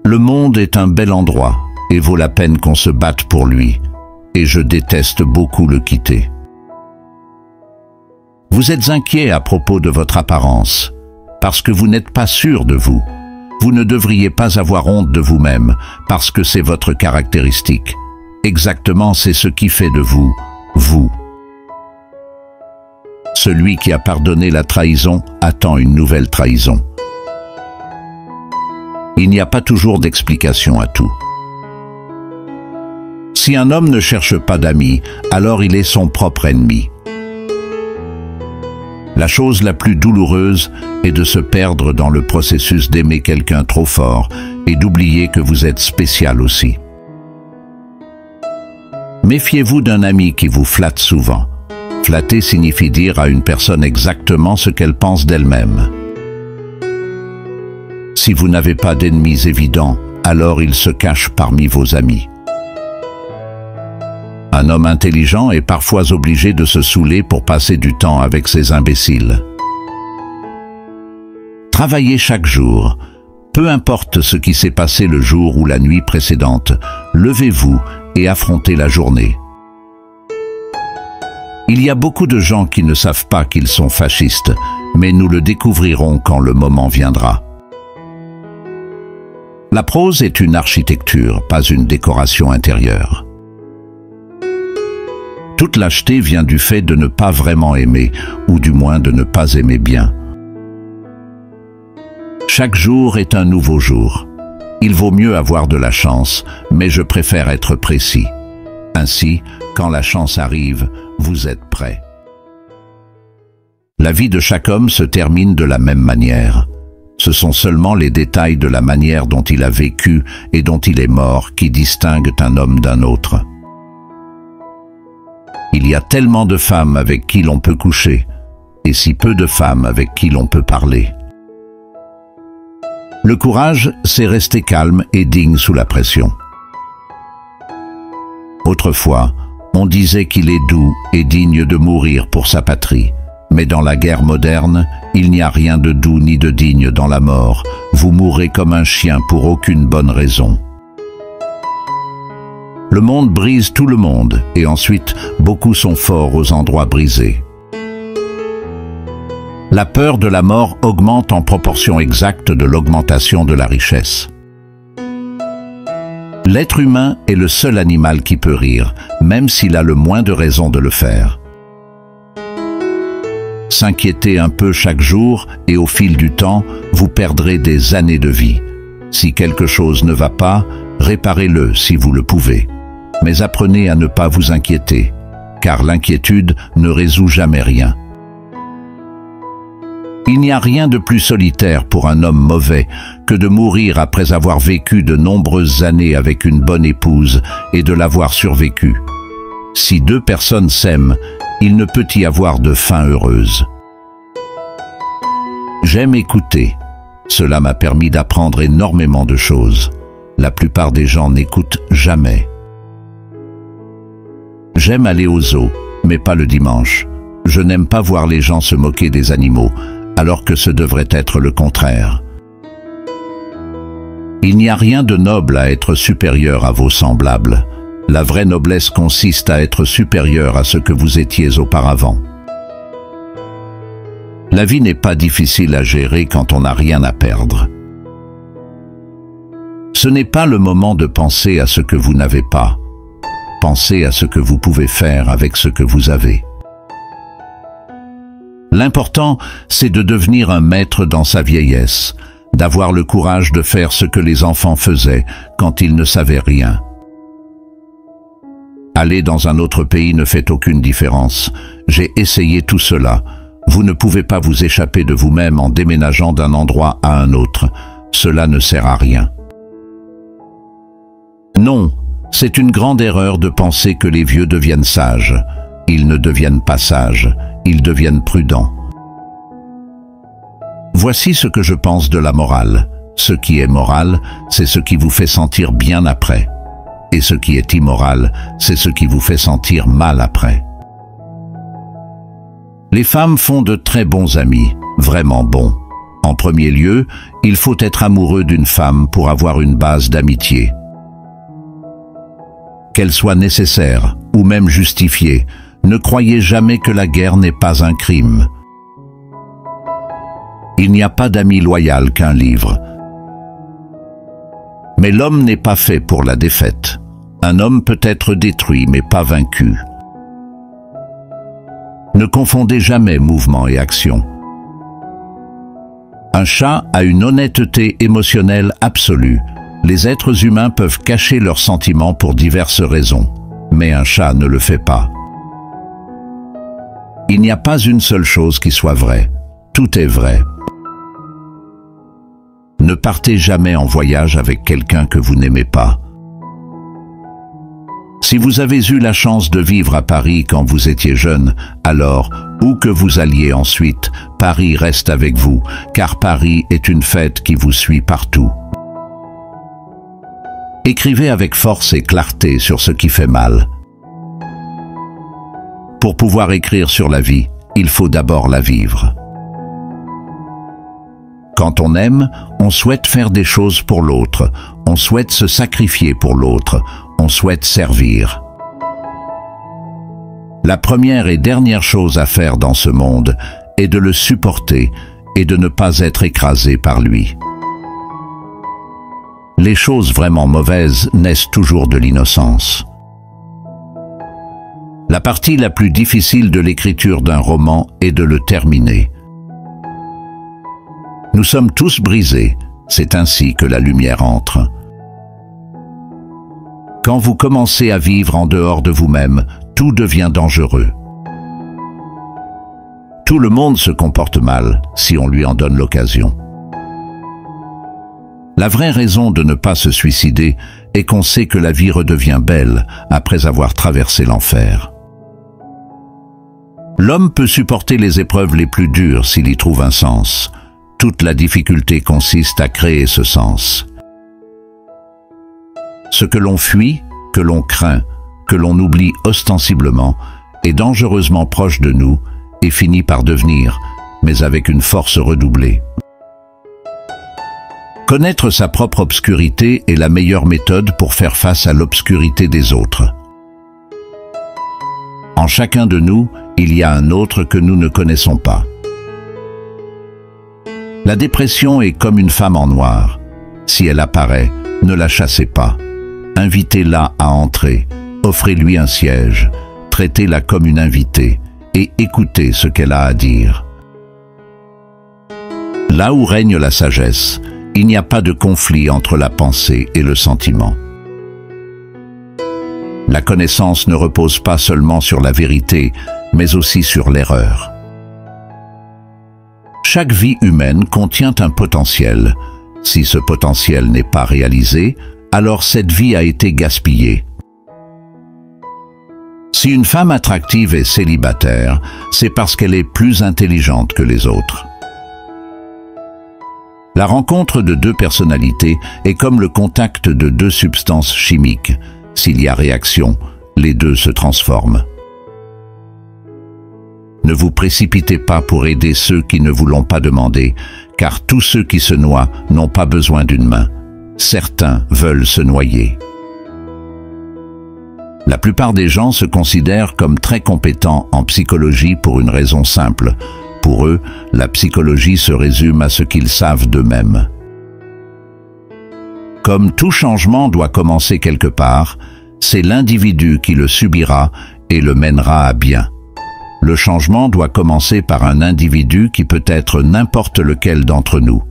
Le monde est un bel endroit et vaut la peine qu'on se batte pour lui, et je déteste beaucoup le quitter. Vous êtes inquiet à propos de votre apparence, parce que vous n'êtes pas sûr de vous. Vous ne devriez pas avoir honte de vous-même, parce que c'est votre caractéristique. Exactement, c'est ce qui fait de vous, vous. Celui qui a pardonné la trahison attend une nouvelle trahison. Il n'y a pas toujours d'explication à tout. Si un homme ne cherche pas d'amis, alors il est son propre ennemi. La chose la plus douloureuse est de se perdre dans le processus d'aimer quelqu'un trop fort et d'oublier que vous êtes spécial aussi. Méfiez-vous d'un ami qui vous flatte souvent. Flatter signifie dire à une personne exactement ce qu'elle pense d'elle-même. Si vous n'avez pas d'ennemis évidents, alors ils se cachent parmi vos amis. Un homme intelligent est parfois obligé de se saouler pour passer du temps avec ces imbéciles. Travaillez chaque jour. Peu importe ce qui s'est passé le jour ou la nuit précédente, levez-vous et affrontez la journée. Il y a beaucoup de gens qui ne savent pas qu'ils sont fascistes, mais nous le découvrirons quand le moment viendra. La prose est une architecture, pas une décoration intérieure. Toute lâcheté vient du fait de ne pas vraiment aimer, ou du moins de ne pas aimer bien. Chaque jour est un nouveau jour. Il vaut mieux avoir de la chance, mais je préfère être précis. Ainsi, quand la chance arrive, vous êtes prêt. La vie de chaque homme se termine de la même manière. Ce sont seulement les détails de la manière dont il a vécu et dont il est mort qui distinguent un homme d'un autre. Il y a tellement de femmes avec qui l'on peut coucher, et si peu de femmes avec qui l'on peut parler. Le courage, c'est rester calme et digne sous la pression. Autrefois, on disait qu'il est doux et digne de mourir pour sa patrie. Mais dans la guerre moderne, il n'y a rien de doux ni de digne dans la mort. Vous mourrez comme un chien pour aucune bonne raison. Le monde brise tout le monde, et ensuite, beaucoup sont forts aux endroits brisés. La peur de la mort augmente en proportion exacte de l'augmentation de la richesse. L'être humain est le seul animal qui peut rire, même s'il a le moins de raisons de le faire. S'inquiéter un peu chaque jour, et au fil du temps, vous perdrez des années de vie. Si quelque chose ne va pas, réparez-le si vous le pouvez. Mais apprenez à ne pas vous inquiéter, car l'inquiétude ne résout jamais rien. Il n'y a rien de plus solitaire pour un homme mauvais que de mourir après avoir vécu de nombreuses années avec une bonne épouse et de l'avoir survécu. Si deux personnes s'aiment, il ne peut y avoir de fin heureuse. J'aime écouter. Cela m'a permis d'apprendre énormément de choses. La plupart des gens n'écoutent jamais. J'aime aller au zoo, mais pas le dimanche. Je n'aime pas voir les gens se moquer des animaux, alors que ce devrait être le contraire. Il n'y a rien de noble à être supérieur à vos semblables. La vraie noblesse consiste à être supérieur à ce que vous étiez auparavant. La vie n'est pas difficile à gérer quand on n'a rien à perdre. Ce n'est pas le moment de penser à ce que vous n'avez pas. Pensez à ce que vous pouvez faire avec ce que vous avez. L'important, c'est de devenir un maître dans sa vieillesse, d'avoir le courage de faire ce que les enfants faisaient quand ils ne savaient rien. Aller dans un autre pays ne fait aucune différence. J'ai essayé tout cela. Vous ne pouvez pas vous échapper de vous-même en déménageant d'un endroit à un autre. Cela ne sert à rien. Non, c'est une grande erreur de penser que les vieux deviennent sages. Ils ne deviennent pas sages, ils deviennent prudents. Voici ce que je pense de la morale. Ce qui est moral, c'est ce qui vous fait sentir bien après. Et ce qui est immoral, c'est ce qui vous fait sentir mal après. Les femmes font de très bons amis, vraiment bons. En premier lieu, il faut être amoureux d'une femme pour avoir une base d'amitié. Qu'elle soit nécessaire ou même justifiée, ne croyez jamais que la guerre n'est pas un crime. Il n'y a pas d'ami loyal qu'un livre. Mais l'homme n'est pas fait pour la défaite. Un homme peut être détruit mais pas vaincu. Ne confondez jamais mouvement et action. Un chat a une honnêteté émotionnelle absolue. Les êtres humains peuvent cacher leurs sentiments pour diverses raisons, mais un chat ne le fait pas. Il n'y a pas une seule chose qui soit vraie. Tout est vrai. Ne partez jamais en voyage avec quelqu'un que vous n'aimez pas. Si vous avez eu la chance de vivre à Paris quand vous étiez jeune, alors, où que vous alliez ensuite, Paris reste avec vous, car Paris est une fête qui vous suit partout. Écrivez avec force et clarté sur ce qui fait mal. Pour pouvoir écrire sur la vie, il faut d'abord la vivre. Quand on aime, on souhaite faire des choses pour l'autre, on souhaite se sacrifier pour l'autre, on souhaite servir. La première et dernière chose à faire dans ce monde est de le supporter et de ne pas être écrasé par lui. Les choses vraiment mauvaises naissent toujours de l'innocence. La partie la plus difficile de l'écriture d'un roman est de le terminer. Nous sommes tous brisés, c'est ainsi que la lumière entre. Quand vous commencez à vivre en dehors de vous-même, tout devient dangereux. Tout le monde se comporte mal si on lui en donne l'occasion. La vraie raison de ne pas se suicider est qu'on sait que la vie redevient belle après avoir traversé l'enfer. L'homme peut supporter les épreuves les plus dures s'il y trouve un sens. Toute la difficulté consiste à créer ce sens. Ce que l'on fuit, que l'on craint, que l'on oublie ostensiblement, est dangereusement proche de nous et finit par devenir, mais avec une force redoublée. Connaître sa propre obscurité est la meilleure méthode pour faire face à l'obscurité des autres. En chacun de nous, il y a un autre que nous ne connaissons pas. La dépression est comme une femme en noir. Si elle apparaît, ne la chassez pas. Invitez-la à entrer, offrez-lui un siège, traitez-la comme une invitée et écoutez ce qu'elle a à dire. Là où règne la sagesse, il n'y a pas de conflit entre la pensée et le sentiment. La connaissance ne repose pas seulement sur la vérité, mais aussi sur l'erreur. Chaque vie humaine contient un potentiel. Si ce potentiel n'est pas réalisé, alors cette vie a été gaspillée. Si une femme attractive est célibataire, c'est parce qu'elle est plus intelligente que les autres. La rencontre de deux personnalités est comme le contact de deux substances chimiques. S'il y a réaction, les deux se transforment. Ne vous précipitez pas pour aider ceux qui ne vous l'ont pas demandé, car tous ceux qui se noient n'ont pas besoin d'une main. Certains veulent se noyer. La plupart des gens se considèrent comme très compétents en psychologie pour une raison simple. Pour eux, la psychologie se résume à ce qu'ils savent d'eux-mêmes. Comme tout changement doit commencer quelque part, c'est l'individu qui le subira et le mènera à bien. Le changement doit commencer par un individu qui peut être n'importe lequel d'entre nous.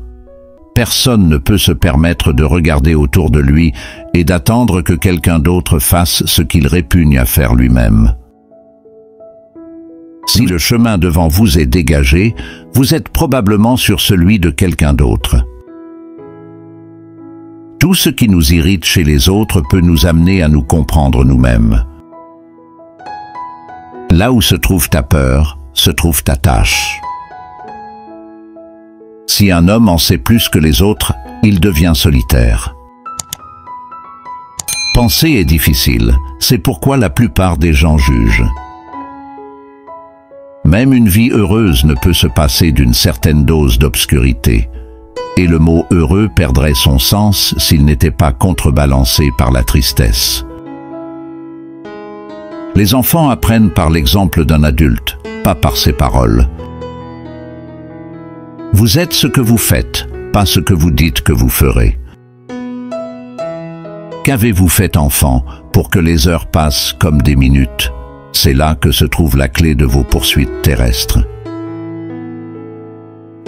Personne ne peut se permettre de regarder autour de lui et d'attendre que quelqu'un d'autre fasse ce qu'il répugne à faire lui-même. Si le chemin devant vous est dégagé, vous êtes probablement sur celui de quelqu'un d'autre. Tout ce qui nous irrite chez les autres peut nous amener à nous comprendre nous-mêmes. Là où se trouve ta peur, se trouve ta tâche. Si un homme en sait plus que les autres, il devient solitaire. Penser est difficile, c'est pourquoi la plupart des gens jugent. Même une vie heureuse ne peut se passer d'une certaine dose d'obscurité, et le mot heureux perdrait son sens s'il n'était pas contrebalancé par la tristesse. Les enfants apprennent par l'exemple d'un adulte, pas par ses paroles. Vous êtes ce que vous faites, pas ce que vous dites que vous ferez. Qu'avez-vous fait enfant pour que les heures passent comme des minutes? C'est là que se trouve la clé de vos poursuites terrestres.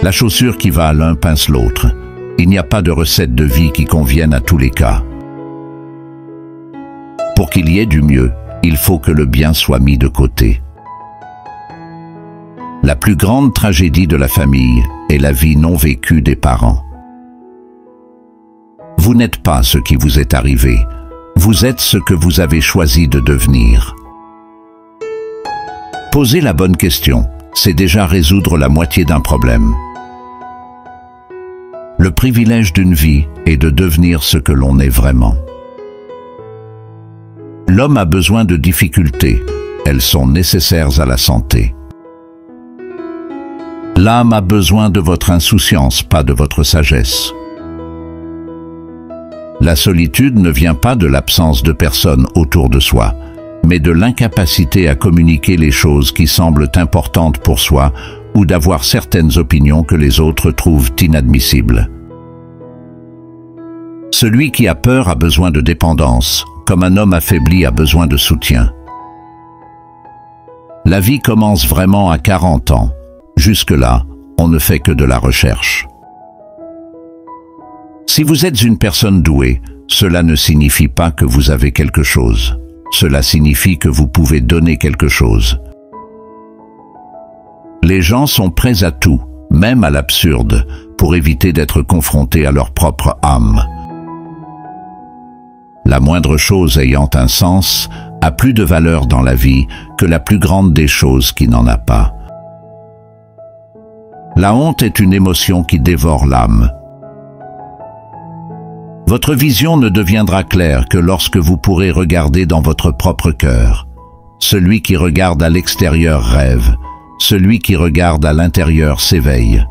La chaussure qui va à l'un pince l'autre. Il n'y a pas de recette de vie qui convienne à tous les cas. Pour qu'il y ait du mieux, il faut que le bien soit mis de côté. La plus grande tragédie de la famille est la vie non vécue des parents. Vous n'êtes pas ce qui vous est arrivé. Vous êtes ce que vous avez choisi de devenir. Poser la bonne question, c'est déjà résoudre la moitié d'un problème. Le privilège d'une vie est de devenir ce que l'on est vraiment. L'homme a besoin de difficultés, elles sont nécessaires à la santé. L'âme a besoin de votre insouciance, pas de votre sagesse. La solitude ne vient pas de l'absence de personnes autour de soi, mais de l'incapacité à communiquer les choses qui semblent importantes pour soi ou d'avoir certaines opinions que les autres trouvent inadmissibles. Celui qui a peur a besoin de dépendance, comme un homme affaibli a besoin de soutien. La vie commence vraiment à 40 ans. Jusque-là, on ne fait que de la recherche. Si vous êtes une personne douée, cela ne signifie pas que vous avez quelque chose. Cela signifie que vous pouvez donner quelque chose. Les gens sont prêts à tout, même à l'absurde, pour éviter d'être confrontés à leur propre âme. La moindre chose ayant un sens a plus de valeur dans la vie que la plus grande des choses qui n'en a pas. La honte est une émotion qui dévore l'âme. Votre vision ne deviendra claire que lorsque vous pourrez regarder dans votre propre cœur. Celui qui regarde à l'extérieur rêve, celui qui regarde à l'intérieur s'éveille.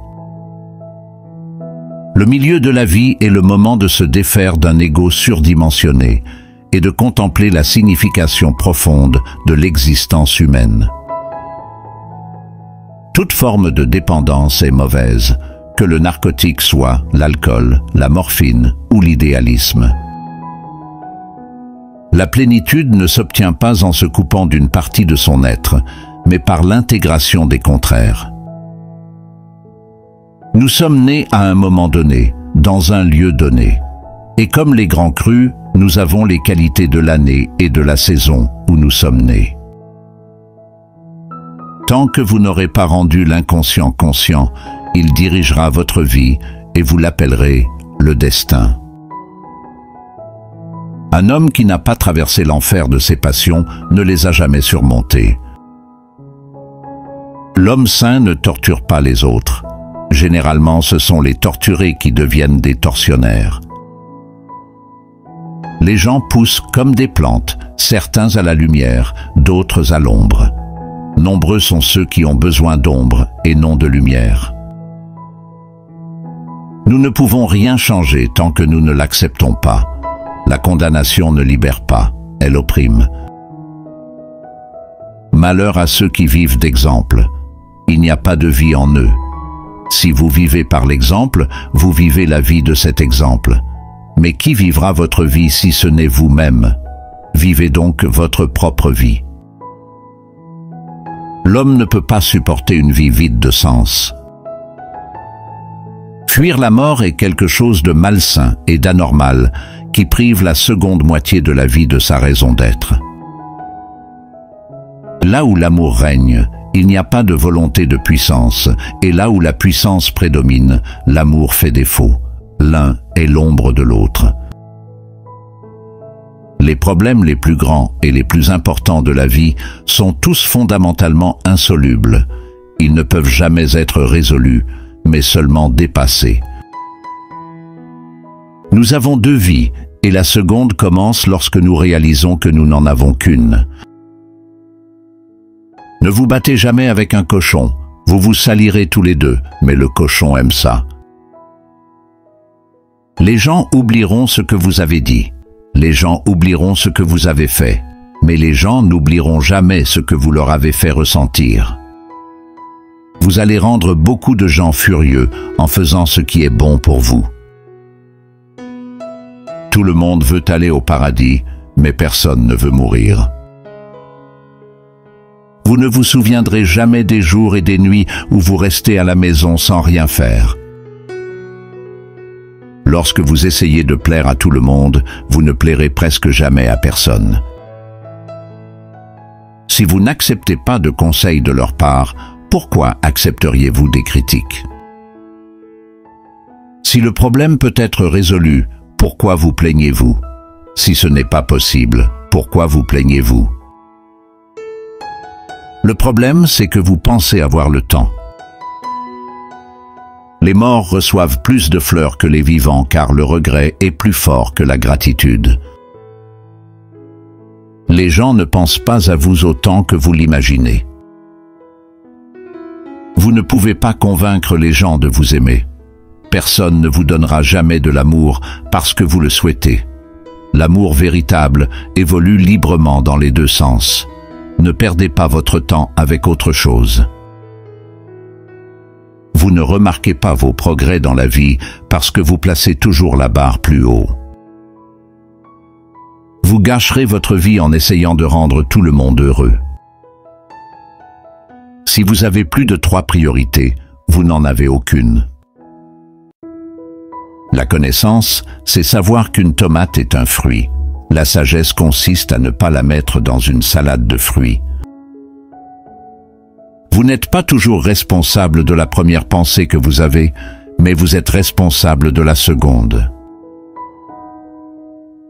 Le milieu de la vie est le moment de se défaire d'un ego surdimensionné et de contempler la signification profonde de l'existence humaine. Toute forme de dépendance est mauvaise, que le narcotique soit l'alcool, la morphine ou l'idéalisme. La plénitude ne s'obtient pas en se coupant d'une partie de son être, mais par l'intégration des contraires. Nous sommes nés à un moment donné, dans un lieu donné. Et comme les grands crus, nous avons les qualités de l'année et de la saison où nous sommes nés. Tant que vous n'aurez pas rendu l'inconscient conscient, il dirigera votre vie et vous l'appellerez le destin. Un homme qui n'a pas traversé l'enfer de ses passions ne les a jamais surmontées. L'homme sain ne torture pas les autres. Généralement, ce sont les torturés qui deviennent des tortionnaires. Les gens poussent comme des plantes, certains à la lumière, d'autres à l'ombre. Nombreux sont ceux qui ont besoin d'ombre et non de lumière. Nous ne pouvons rien changer tant que nous ne l'acceptons pas. La condamnation ne libère pas, elle opprime. Malheur à ceux qui vivent d'exemple. Il n'y a pas de vie en eux. Si vous vivez par l'exemple, vous vivez la vie de cet exemple. Mais qui vivra votre vie si ce n'est vous-même? Vivez donc votre propre vie. L'homme ne peut pas supporter une vie vide de sens. Fuir la mort est quelque chose de malsain et d'anormal qui prive la seconde moitié de la vie de sa raison d'être. Là où l'amour règne, il n'y a pas de volonté de puissance, et là où la puissance prédomine, l'amour fait défaut. L'un est l'ombre de l'autre. Les problèmes les plus grands et les plus importants de la vie sont tous fondamentalement insolubles. Ils ne peuvent jamais être résolus, mais seulement dépassés. Nous avons deux vies, et la seconde commence lorsque nous réalisons que nous n'en avons qu'une. Ne vous battez jamais avec un cochon, vous vous salirez tous les deux, mais le cochon aime ça. Les gens oublieront ce que vous avez dit, les gens oublieront ce que vous avez fait, mais les gens n'oublieront jamais ce que vous leur avez fait ressentir. Vous allez rendre beaucoup de gens furieux en faisant ce qui est bon pour vous. Tout le monde veut aller au paradis, mais personne ne veut mourir. Vous ne vous souviendrez jamais des jours et des nuits où vous restez à la maison sans rien faire. Lorsque vous essayez de plaire à tout le monde, vous ne plairez presque jamais à personne. Si vous n'acceptez pas de conseils de leur part, pourquoi accepteriez-vous des critiques? Si le problème peut être résolu, pourquoi vous plaignez-vous? Si ce n'est pas possible, pourquoi vous plaignez-vous? Le problème, c'est que vous pensez avoir le temps. Les morts reçoivent plus de fleurs que les vivants car le regret est plus fort que la gratitude. Les gens ne pensent pas à vous autant que vous l'imaginez. Vous ne pouvez pas convaincre les gens de vous aimer. Personne ne vous donnera jamais de l'amour parce que vous le souhaitez. L'amour véritable évolue librement dans les deux sens. Ne perdez pas votre temps avec autre chose. Vous ne remarquez pas vos progrès dans la vie parce que vous placez toujours la barre plus haut. Vous gâcherez votre vie en essayant de rendre tout le monde heureux. Si vous avez plus de 3 priorités, vous n'en avez aucune. La connaissance, c'est savoir qu'une tomate est un fruit. La sagesse consiste à ne pas la mettre dans une salade de fruits. Vous n'êtes pas toujours responsable de la première pensée que vous avez, mais vous êtes responsable de la seconde.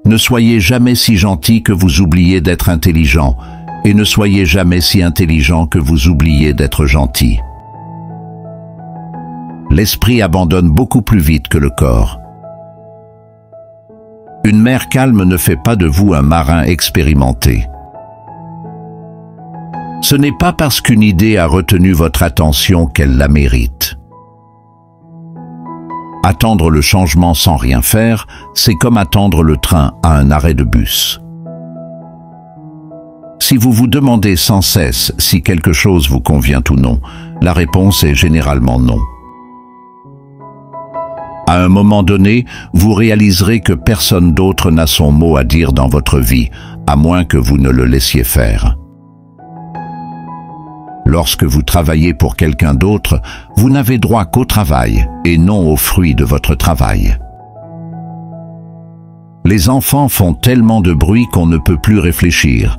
Ne soyez jamais si gentil que vous oubliez d'être intelligent, et ne soyez jamais si intelligent que vous oubliez d'être gentil. L'esprit abandonne beaucoup plus vite que le corps. Une mer calme ne fait pas de vous un marin expérimenté. Ce n'est pas parce qu'une idée a retenu votre attention qu'elle la mérite. Attendre le changement sans rien faire, c'est comme attendre le train à un arrêt de bus. Si vous vous demandez sans cesse si quelque chose vous convient ou non, la réponse est généralement non. À un moment donné, vous réaliserez que personne d'autre n'a son mot à dire dans votre vie, à moins que vous ne le laissiez faire. Lorsque vous travaillez pour quelqu'un d'autre, vous n'avez droit qu'au travail et non aux fruits de votre travail. Les enfants font tellement de bruit qu'on ne peut plus réfléchir,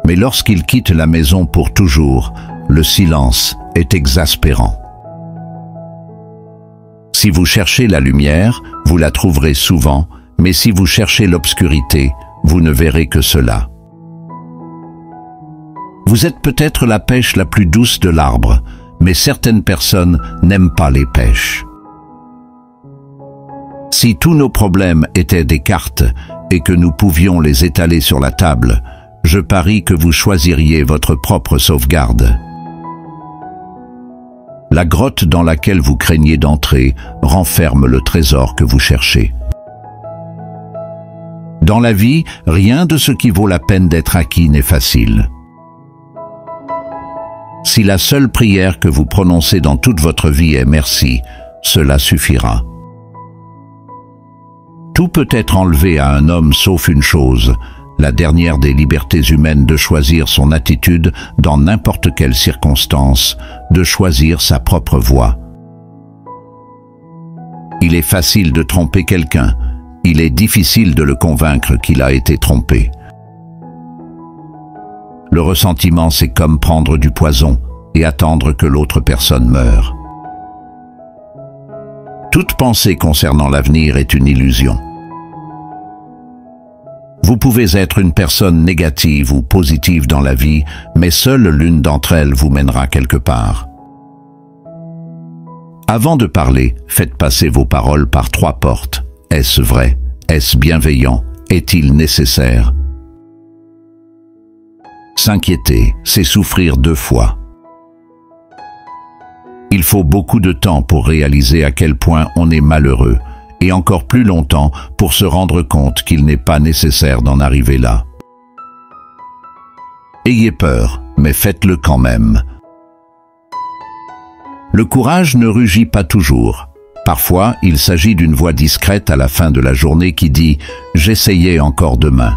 mais lorsqu'ils quittent la maison pour toujours, le silence est exaspérant. Si vous cherchez la lumière, vous la trouverez souvent, mais si vous cherchez l'obscurité, vous ne verrez que cela. Vous êtes peut-être la pêche la plus douce de l'arbre, mais certaines personnes n'aiment pas les pêches. Si tous nos problèmes étaient des cartes et que nous pouvions les étaler sur la table, je parie que vous choisiriez votre propre sauvegarde. La grotte dans laquelle vous craignez d'entrer renferme le trésor que vous cherchez. Dans la vie, rien de ce qui vaut la peine d'être acquis n'est facile. Si la seule prière que vous prononcez dans toute votre vie est merci, cela suffira. Tout peut être enlevé à un homme sauf une chose, la dernière des libertés humaines de choisir son attitude dans n'importe quelle circonstance, de choisir sa propre voie. Il est facile de tromper quelqu'un, il est difficile de le convaincre qu'il a été trompé. Le ressentiment, c'est comme prendre du poison et attendre que l'autre personne meure. Toute pensée concernant l'avenir est une illusion. Vous pouvez être une personne négative ou positive dans la vie, mais seule l'une d'entre elles vous mènera quelque part. Avant de parler, faites passer vos paroles par 3 portes. Est-ce vrai? Est-ce bienveillant? Est-il nécessaire? S'inquiéter, c'est souffrir 2 fois. Il faut beaucoup de temps pour réaliser à quel point on est malheureux, et encore plus longtemps pour se rendre compte qu'il n'est pas nécessaire d'en arriver là. Ayez peur, mais faites-le quand même. Le courage ne rugit pas toujours. Parfois, il s'agit d'une voix discrète à la fin de la journée qui dit « J'essayais encore demain ».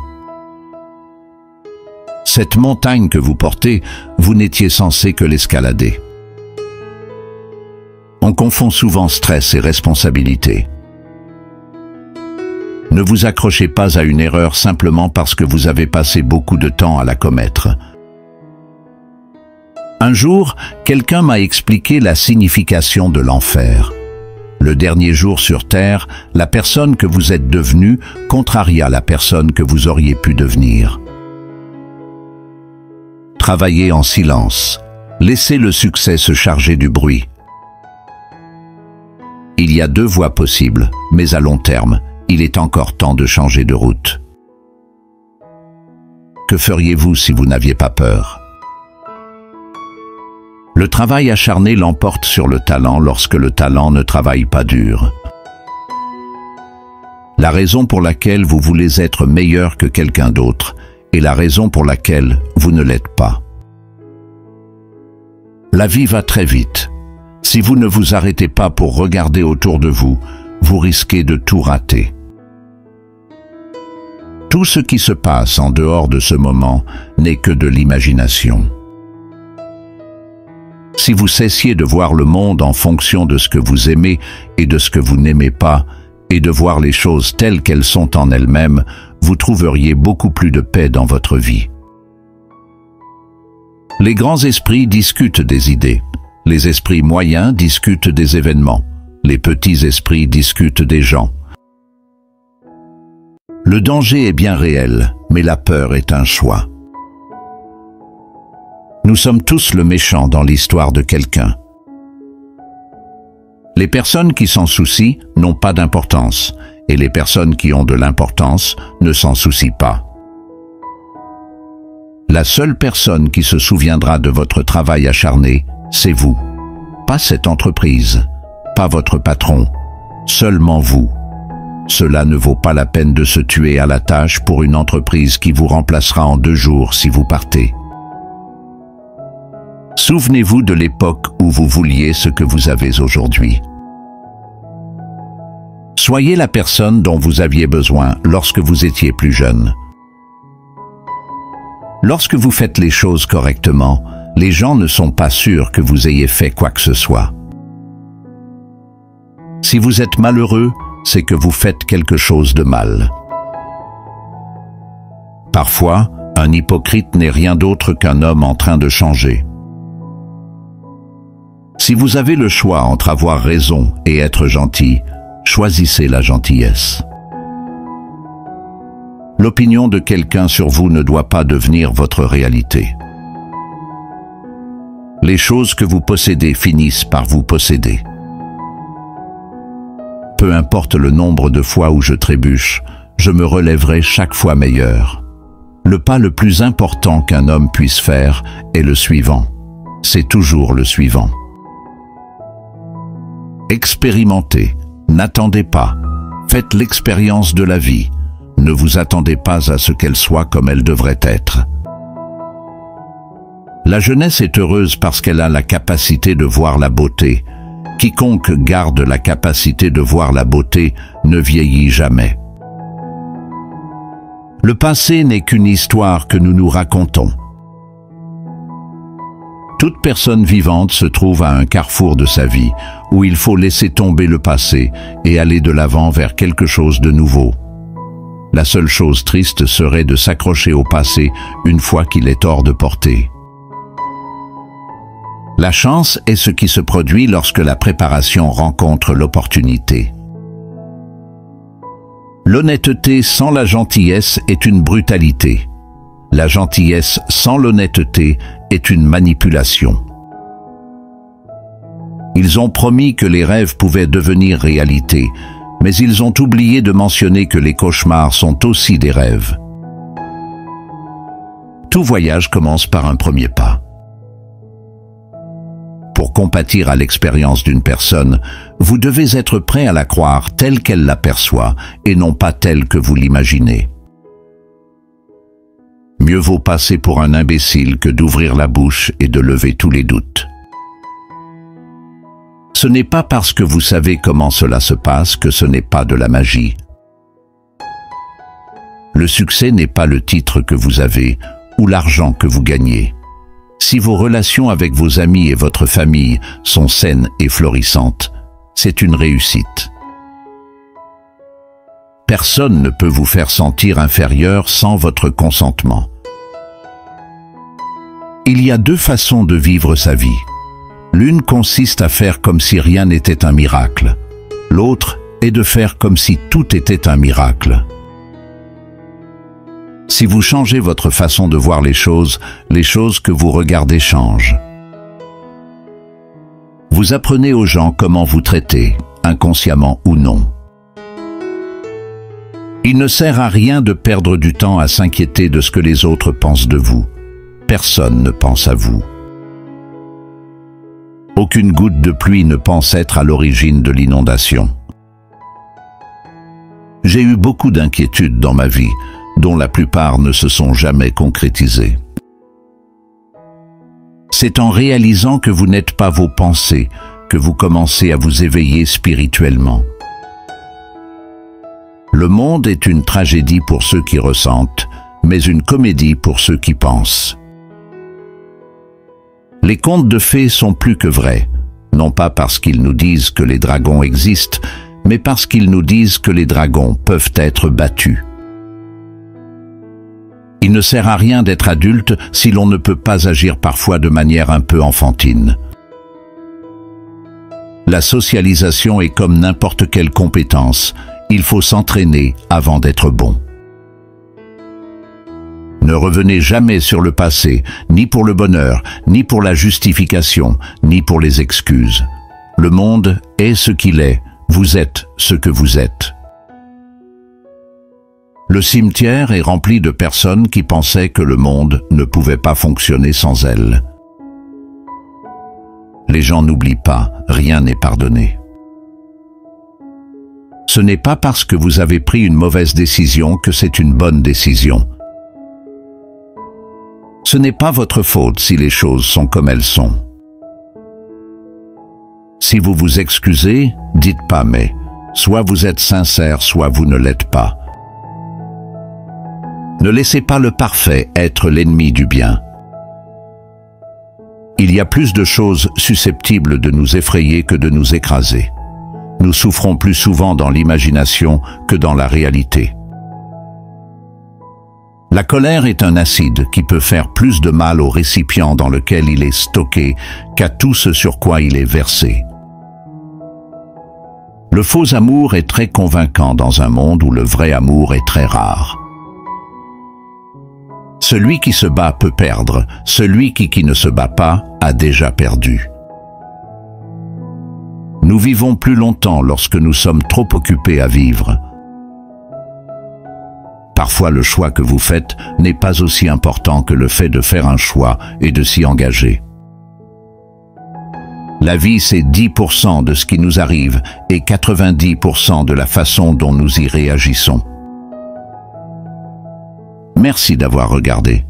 Cette montagne que vous portez, vous n'étiez censé que l'escalader. On confond souvent stress et responsabilité. Ne vous accrochez pas à une erreur simplement parce que vous avez passé beaucoup de temps à la commettre. Un jour, quelqu'un m'a expliqué la signification de l'enfer. Le dernier jour sur Terre, la personne que vous êtes devenue contraria la personne que vous auriez pu devenir. Travaillez en silence. Laissez le succès se charger du bruit. Il y a 2 voies possibles, mais à long terme, il est encore temps de changer de route. Que feriez-vous si vous n'aviez pas peur? Le travail acharné l'emporte sur le talent lorsque le talent ne travaille pas dur. La raison pour laquelle vous voulez être meilleur que quelqu'un d'autre est la raison pour laquelle vous ne l'êtes pas. La vie va très vite. Si vous ne vous arrêtez pas pour regarder autour de vous, vous risquez de tout rater. Tout ce qui se passe en dehors de ce moment n'est que de l'imagination. Si vous cessiez de voir le monde en fonction de ce que vous aimez et de ce que vous n'aimez pas, et de voir les choses telles qu'elles sont en elles-mêmes, vous trouveriez beaucoup plus de paix dans votre vie. Les grands esprits discutent des idées. Les esprits moyens discutent des événements. Les petits esprits discutent des gens. Le danger est bien réel, mais la peur est un choix. Nous sommes tous le méchant dans l'histoire de quelqu'un. Les personnes qui s'en soucient n'ont pas d'importance. et les personnes qui ont de l'importance ne s'en soucient pas. La seule personne qui se souviendra de votre travail acharné, c'est vous. Pas cette entreprise, pas votre patron, seulement vous. Cela ne vaut pas la peine de se tuer à la tâche pour une entreprise qui vous remplacera en 2 jours si vous partez. Souvenez-vous de l'époque où vous vouliez ce que vous avez aujourd'hui. Soyez la personne dont vous aviez besoin lorsque vous étiez plus jeune. Lorsque vous faites les choses correctement, les gens ne sont pas sûrs que vous ayez fait quoi que ce soit. Si vous êtes malheureux, c'est que vous faites quelque chose de mal. Parfois, un hypocrite n'est rien d'autre qu'un homme en train de changer. Si vous avez le choix entre avoir raison et être gentil, choisissez la gentillesse. L'opinion de quelqu'un sur vous ne doit pas devenir votre réalité. Les choses que vous possédez finissent par vous posséder. Peu importe le nombre de fois où je trébuche, je me relèverai chaque fois meilleur. Le pas le plus important qu'un homme puisse faire est le suivant. C'est toujours le suivant. Expérimentez, n'attendez pas, faites l'expérience de la vie. Ne vous attendez pas à ce qu'elle soit comme elle devrait être. La jeunesse est heureuse parce qu'elle a la capacité de voir la beauté. Quiconque garde la capacité de voir la beauté ne vieillit jamais. Le passé n'est qu'une histoire que nous nous racontons. Toute personne vivante se trouve à un carrefour de sa vie où il faut laisser tomber le passé et aller de l'avant vers quelque chose de nouveau. La seule chose triste serait de s'accrocher au passé une fois qu'il est hors de portée. La chance est ce qui se produit lorsque la préparation rencontre l'opportunité. L'honnêteté sans la gentillesse est une brutalité. La gentillesse sans l'honnêteté est une manipulation. Ils ont promis que les rêves pouvaient devenir réalité, mais ils ont oublié de mentionner que les cauchemars sont aussi des rêves. Tout voyage commence par un premier pas. Pour compatir à l'expérience d'une personne, vous devez être prêt à la croire telle qu'elle l'aperçoit et non pas telle que vous l'imaginez. Mieux vaut passer pour un imbécile que d'ouvrir la bouche et de lever tous les doutes. Ce n'est pas parce que vous savez comment cela se passe que ce n'est pas de la magie. Le succès n'est pas le titre que vous avez ou l'argent que vous gagnez. Si vos relations avec vos amis et votre famille sont saines et florissantes, c'est une réussite. Personne ne peut vous faire sentir inférieur sans votre consentement. Il y a 2 façons de vivre sa vie. L'une consiste à faire comme si rien n'était un miracle. L'autre est de faire comme si tout était un miracle. Si vous changez votre façon de voir les choses que vous regardez changent. Vous apprenez aux gens comment vous traiter, inconsciemment ou non. Il ne sert à rien de perdre du temps à s'inquiéter de ce que les autres pensent de vous. Personne ne pense à vous. Aucune goutte de pluie ne pense être à l'origine de l'inondation. J'ai eu beaucoup d'inquiétudes dans ma vie, dont la plupart ne se sont jamais concrétisées. C'est en réalisant que vous n'êtes pas vos pensées que vous commencez à vous éveiller spirituellement. Le monde est une tragédie pour ceux qui ressentent, mais une comédie pour ceux qui pensent. Les contes de fées sont plus que vrais, non pas parce qu'ils nous disent que les dragons existent, mais parce qu'ils nous disent que les dragons peuvent être battus. Il ne sert à rien d'être adulte si l'on ne peut pas agir parfois de manière un peu enfantine. La socialisation est comme n'importe quelle compétence. Il faut s'entraîner avant d'être bon. Ne revenez jamais sur le passé, ni pour le bonheur, ni pour la justification, ni pour les excuses. Le monde est ce qu'il est, vous êtes ce que vous êtes. Le cimetière est rempli de personnes qui pensaient que le monde ne pouvait pas fonctionner sans elles. Les gens n'oublient pas, rien n'est pardonné. Ce n'est pas parce que vous avez pris une mauvaise décision que c'est une bonne décision. Ce n'est pas votre faute si les choses sont comme elles sont. Si vous vous excusez, dites pas mais. Soit vous êtes sincère, soit vous ne l'êtes pas. Ne laissez pas le parfait être l'ennemi du bien. Il y a plus de choses susceptibles de nous effrayer que de nous écraser. Nous souffrons plus souvent dans l'imagination que dans la réalité. La colère est un acide qui peut faire plus de mal au récipient dans lequel il est stocké qu'à tout ce sur quoi il est versé. Le faux amour est très convaincant dans un monde où le vrai amour est très rare. Celui qui se bat peut perdre, celui qui ne se bat pas a déjà perdu. Nous vivons plus longtemps lorsque nous sommes trop occupés à vivre. Parfois le choix que vous faites n'est pas aussi important que le fait de faire un choix et de s'y engager. La vie, c'est 10% de ce qui nous arrive et 90% de la façon dont nous y réagissons. Merci d'avoir regardé.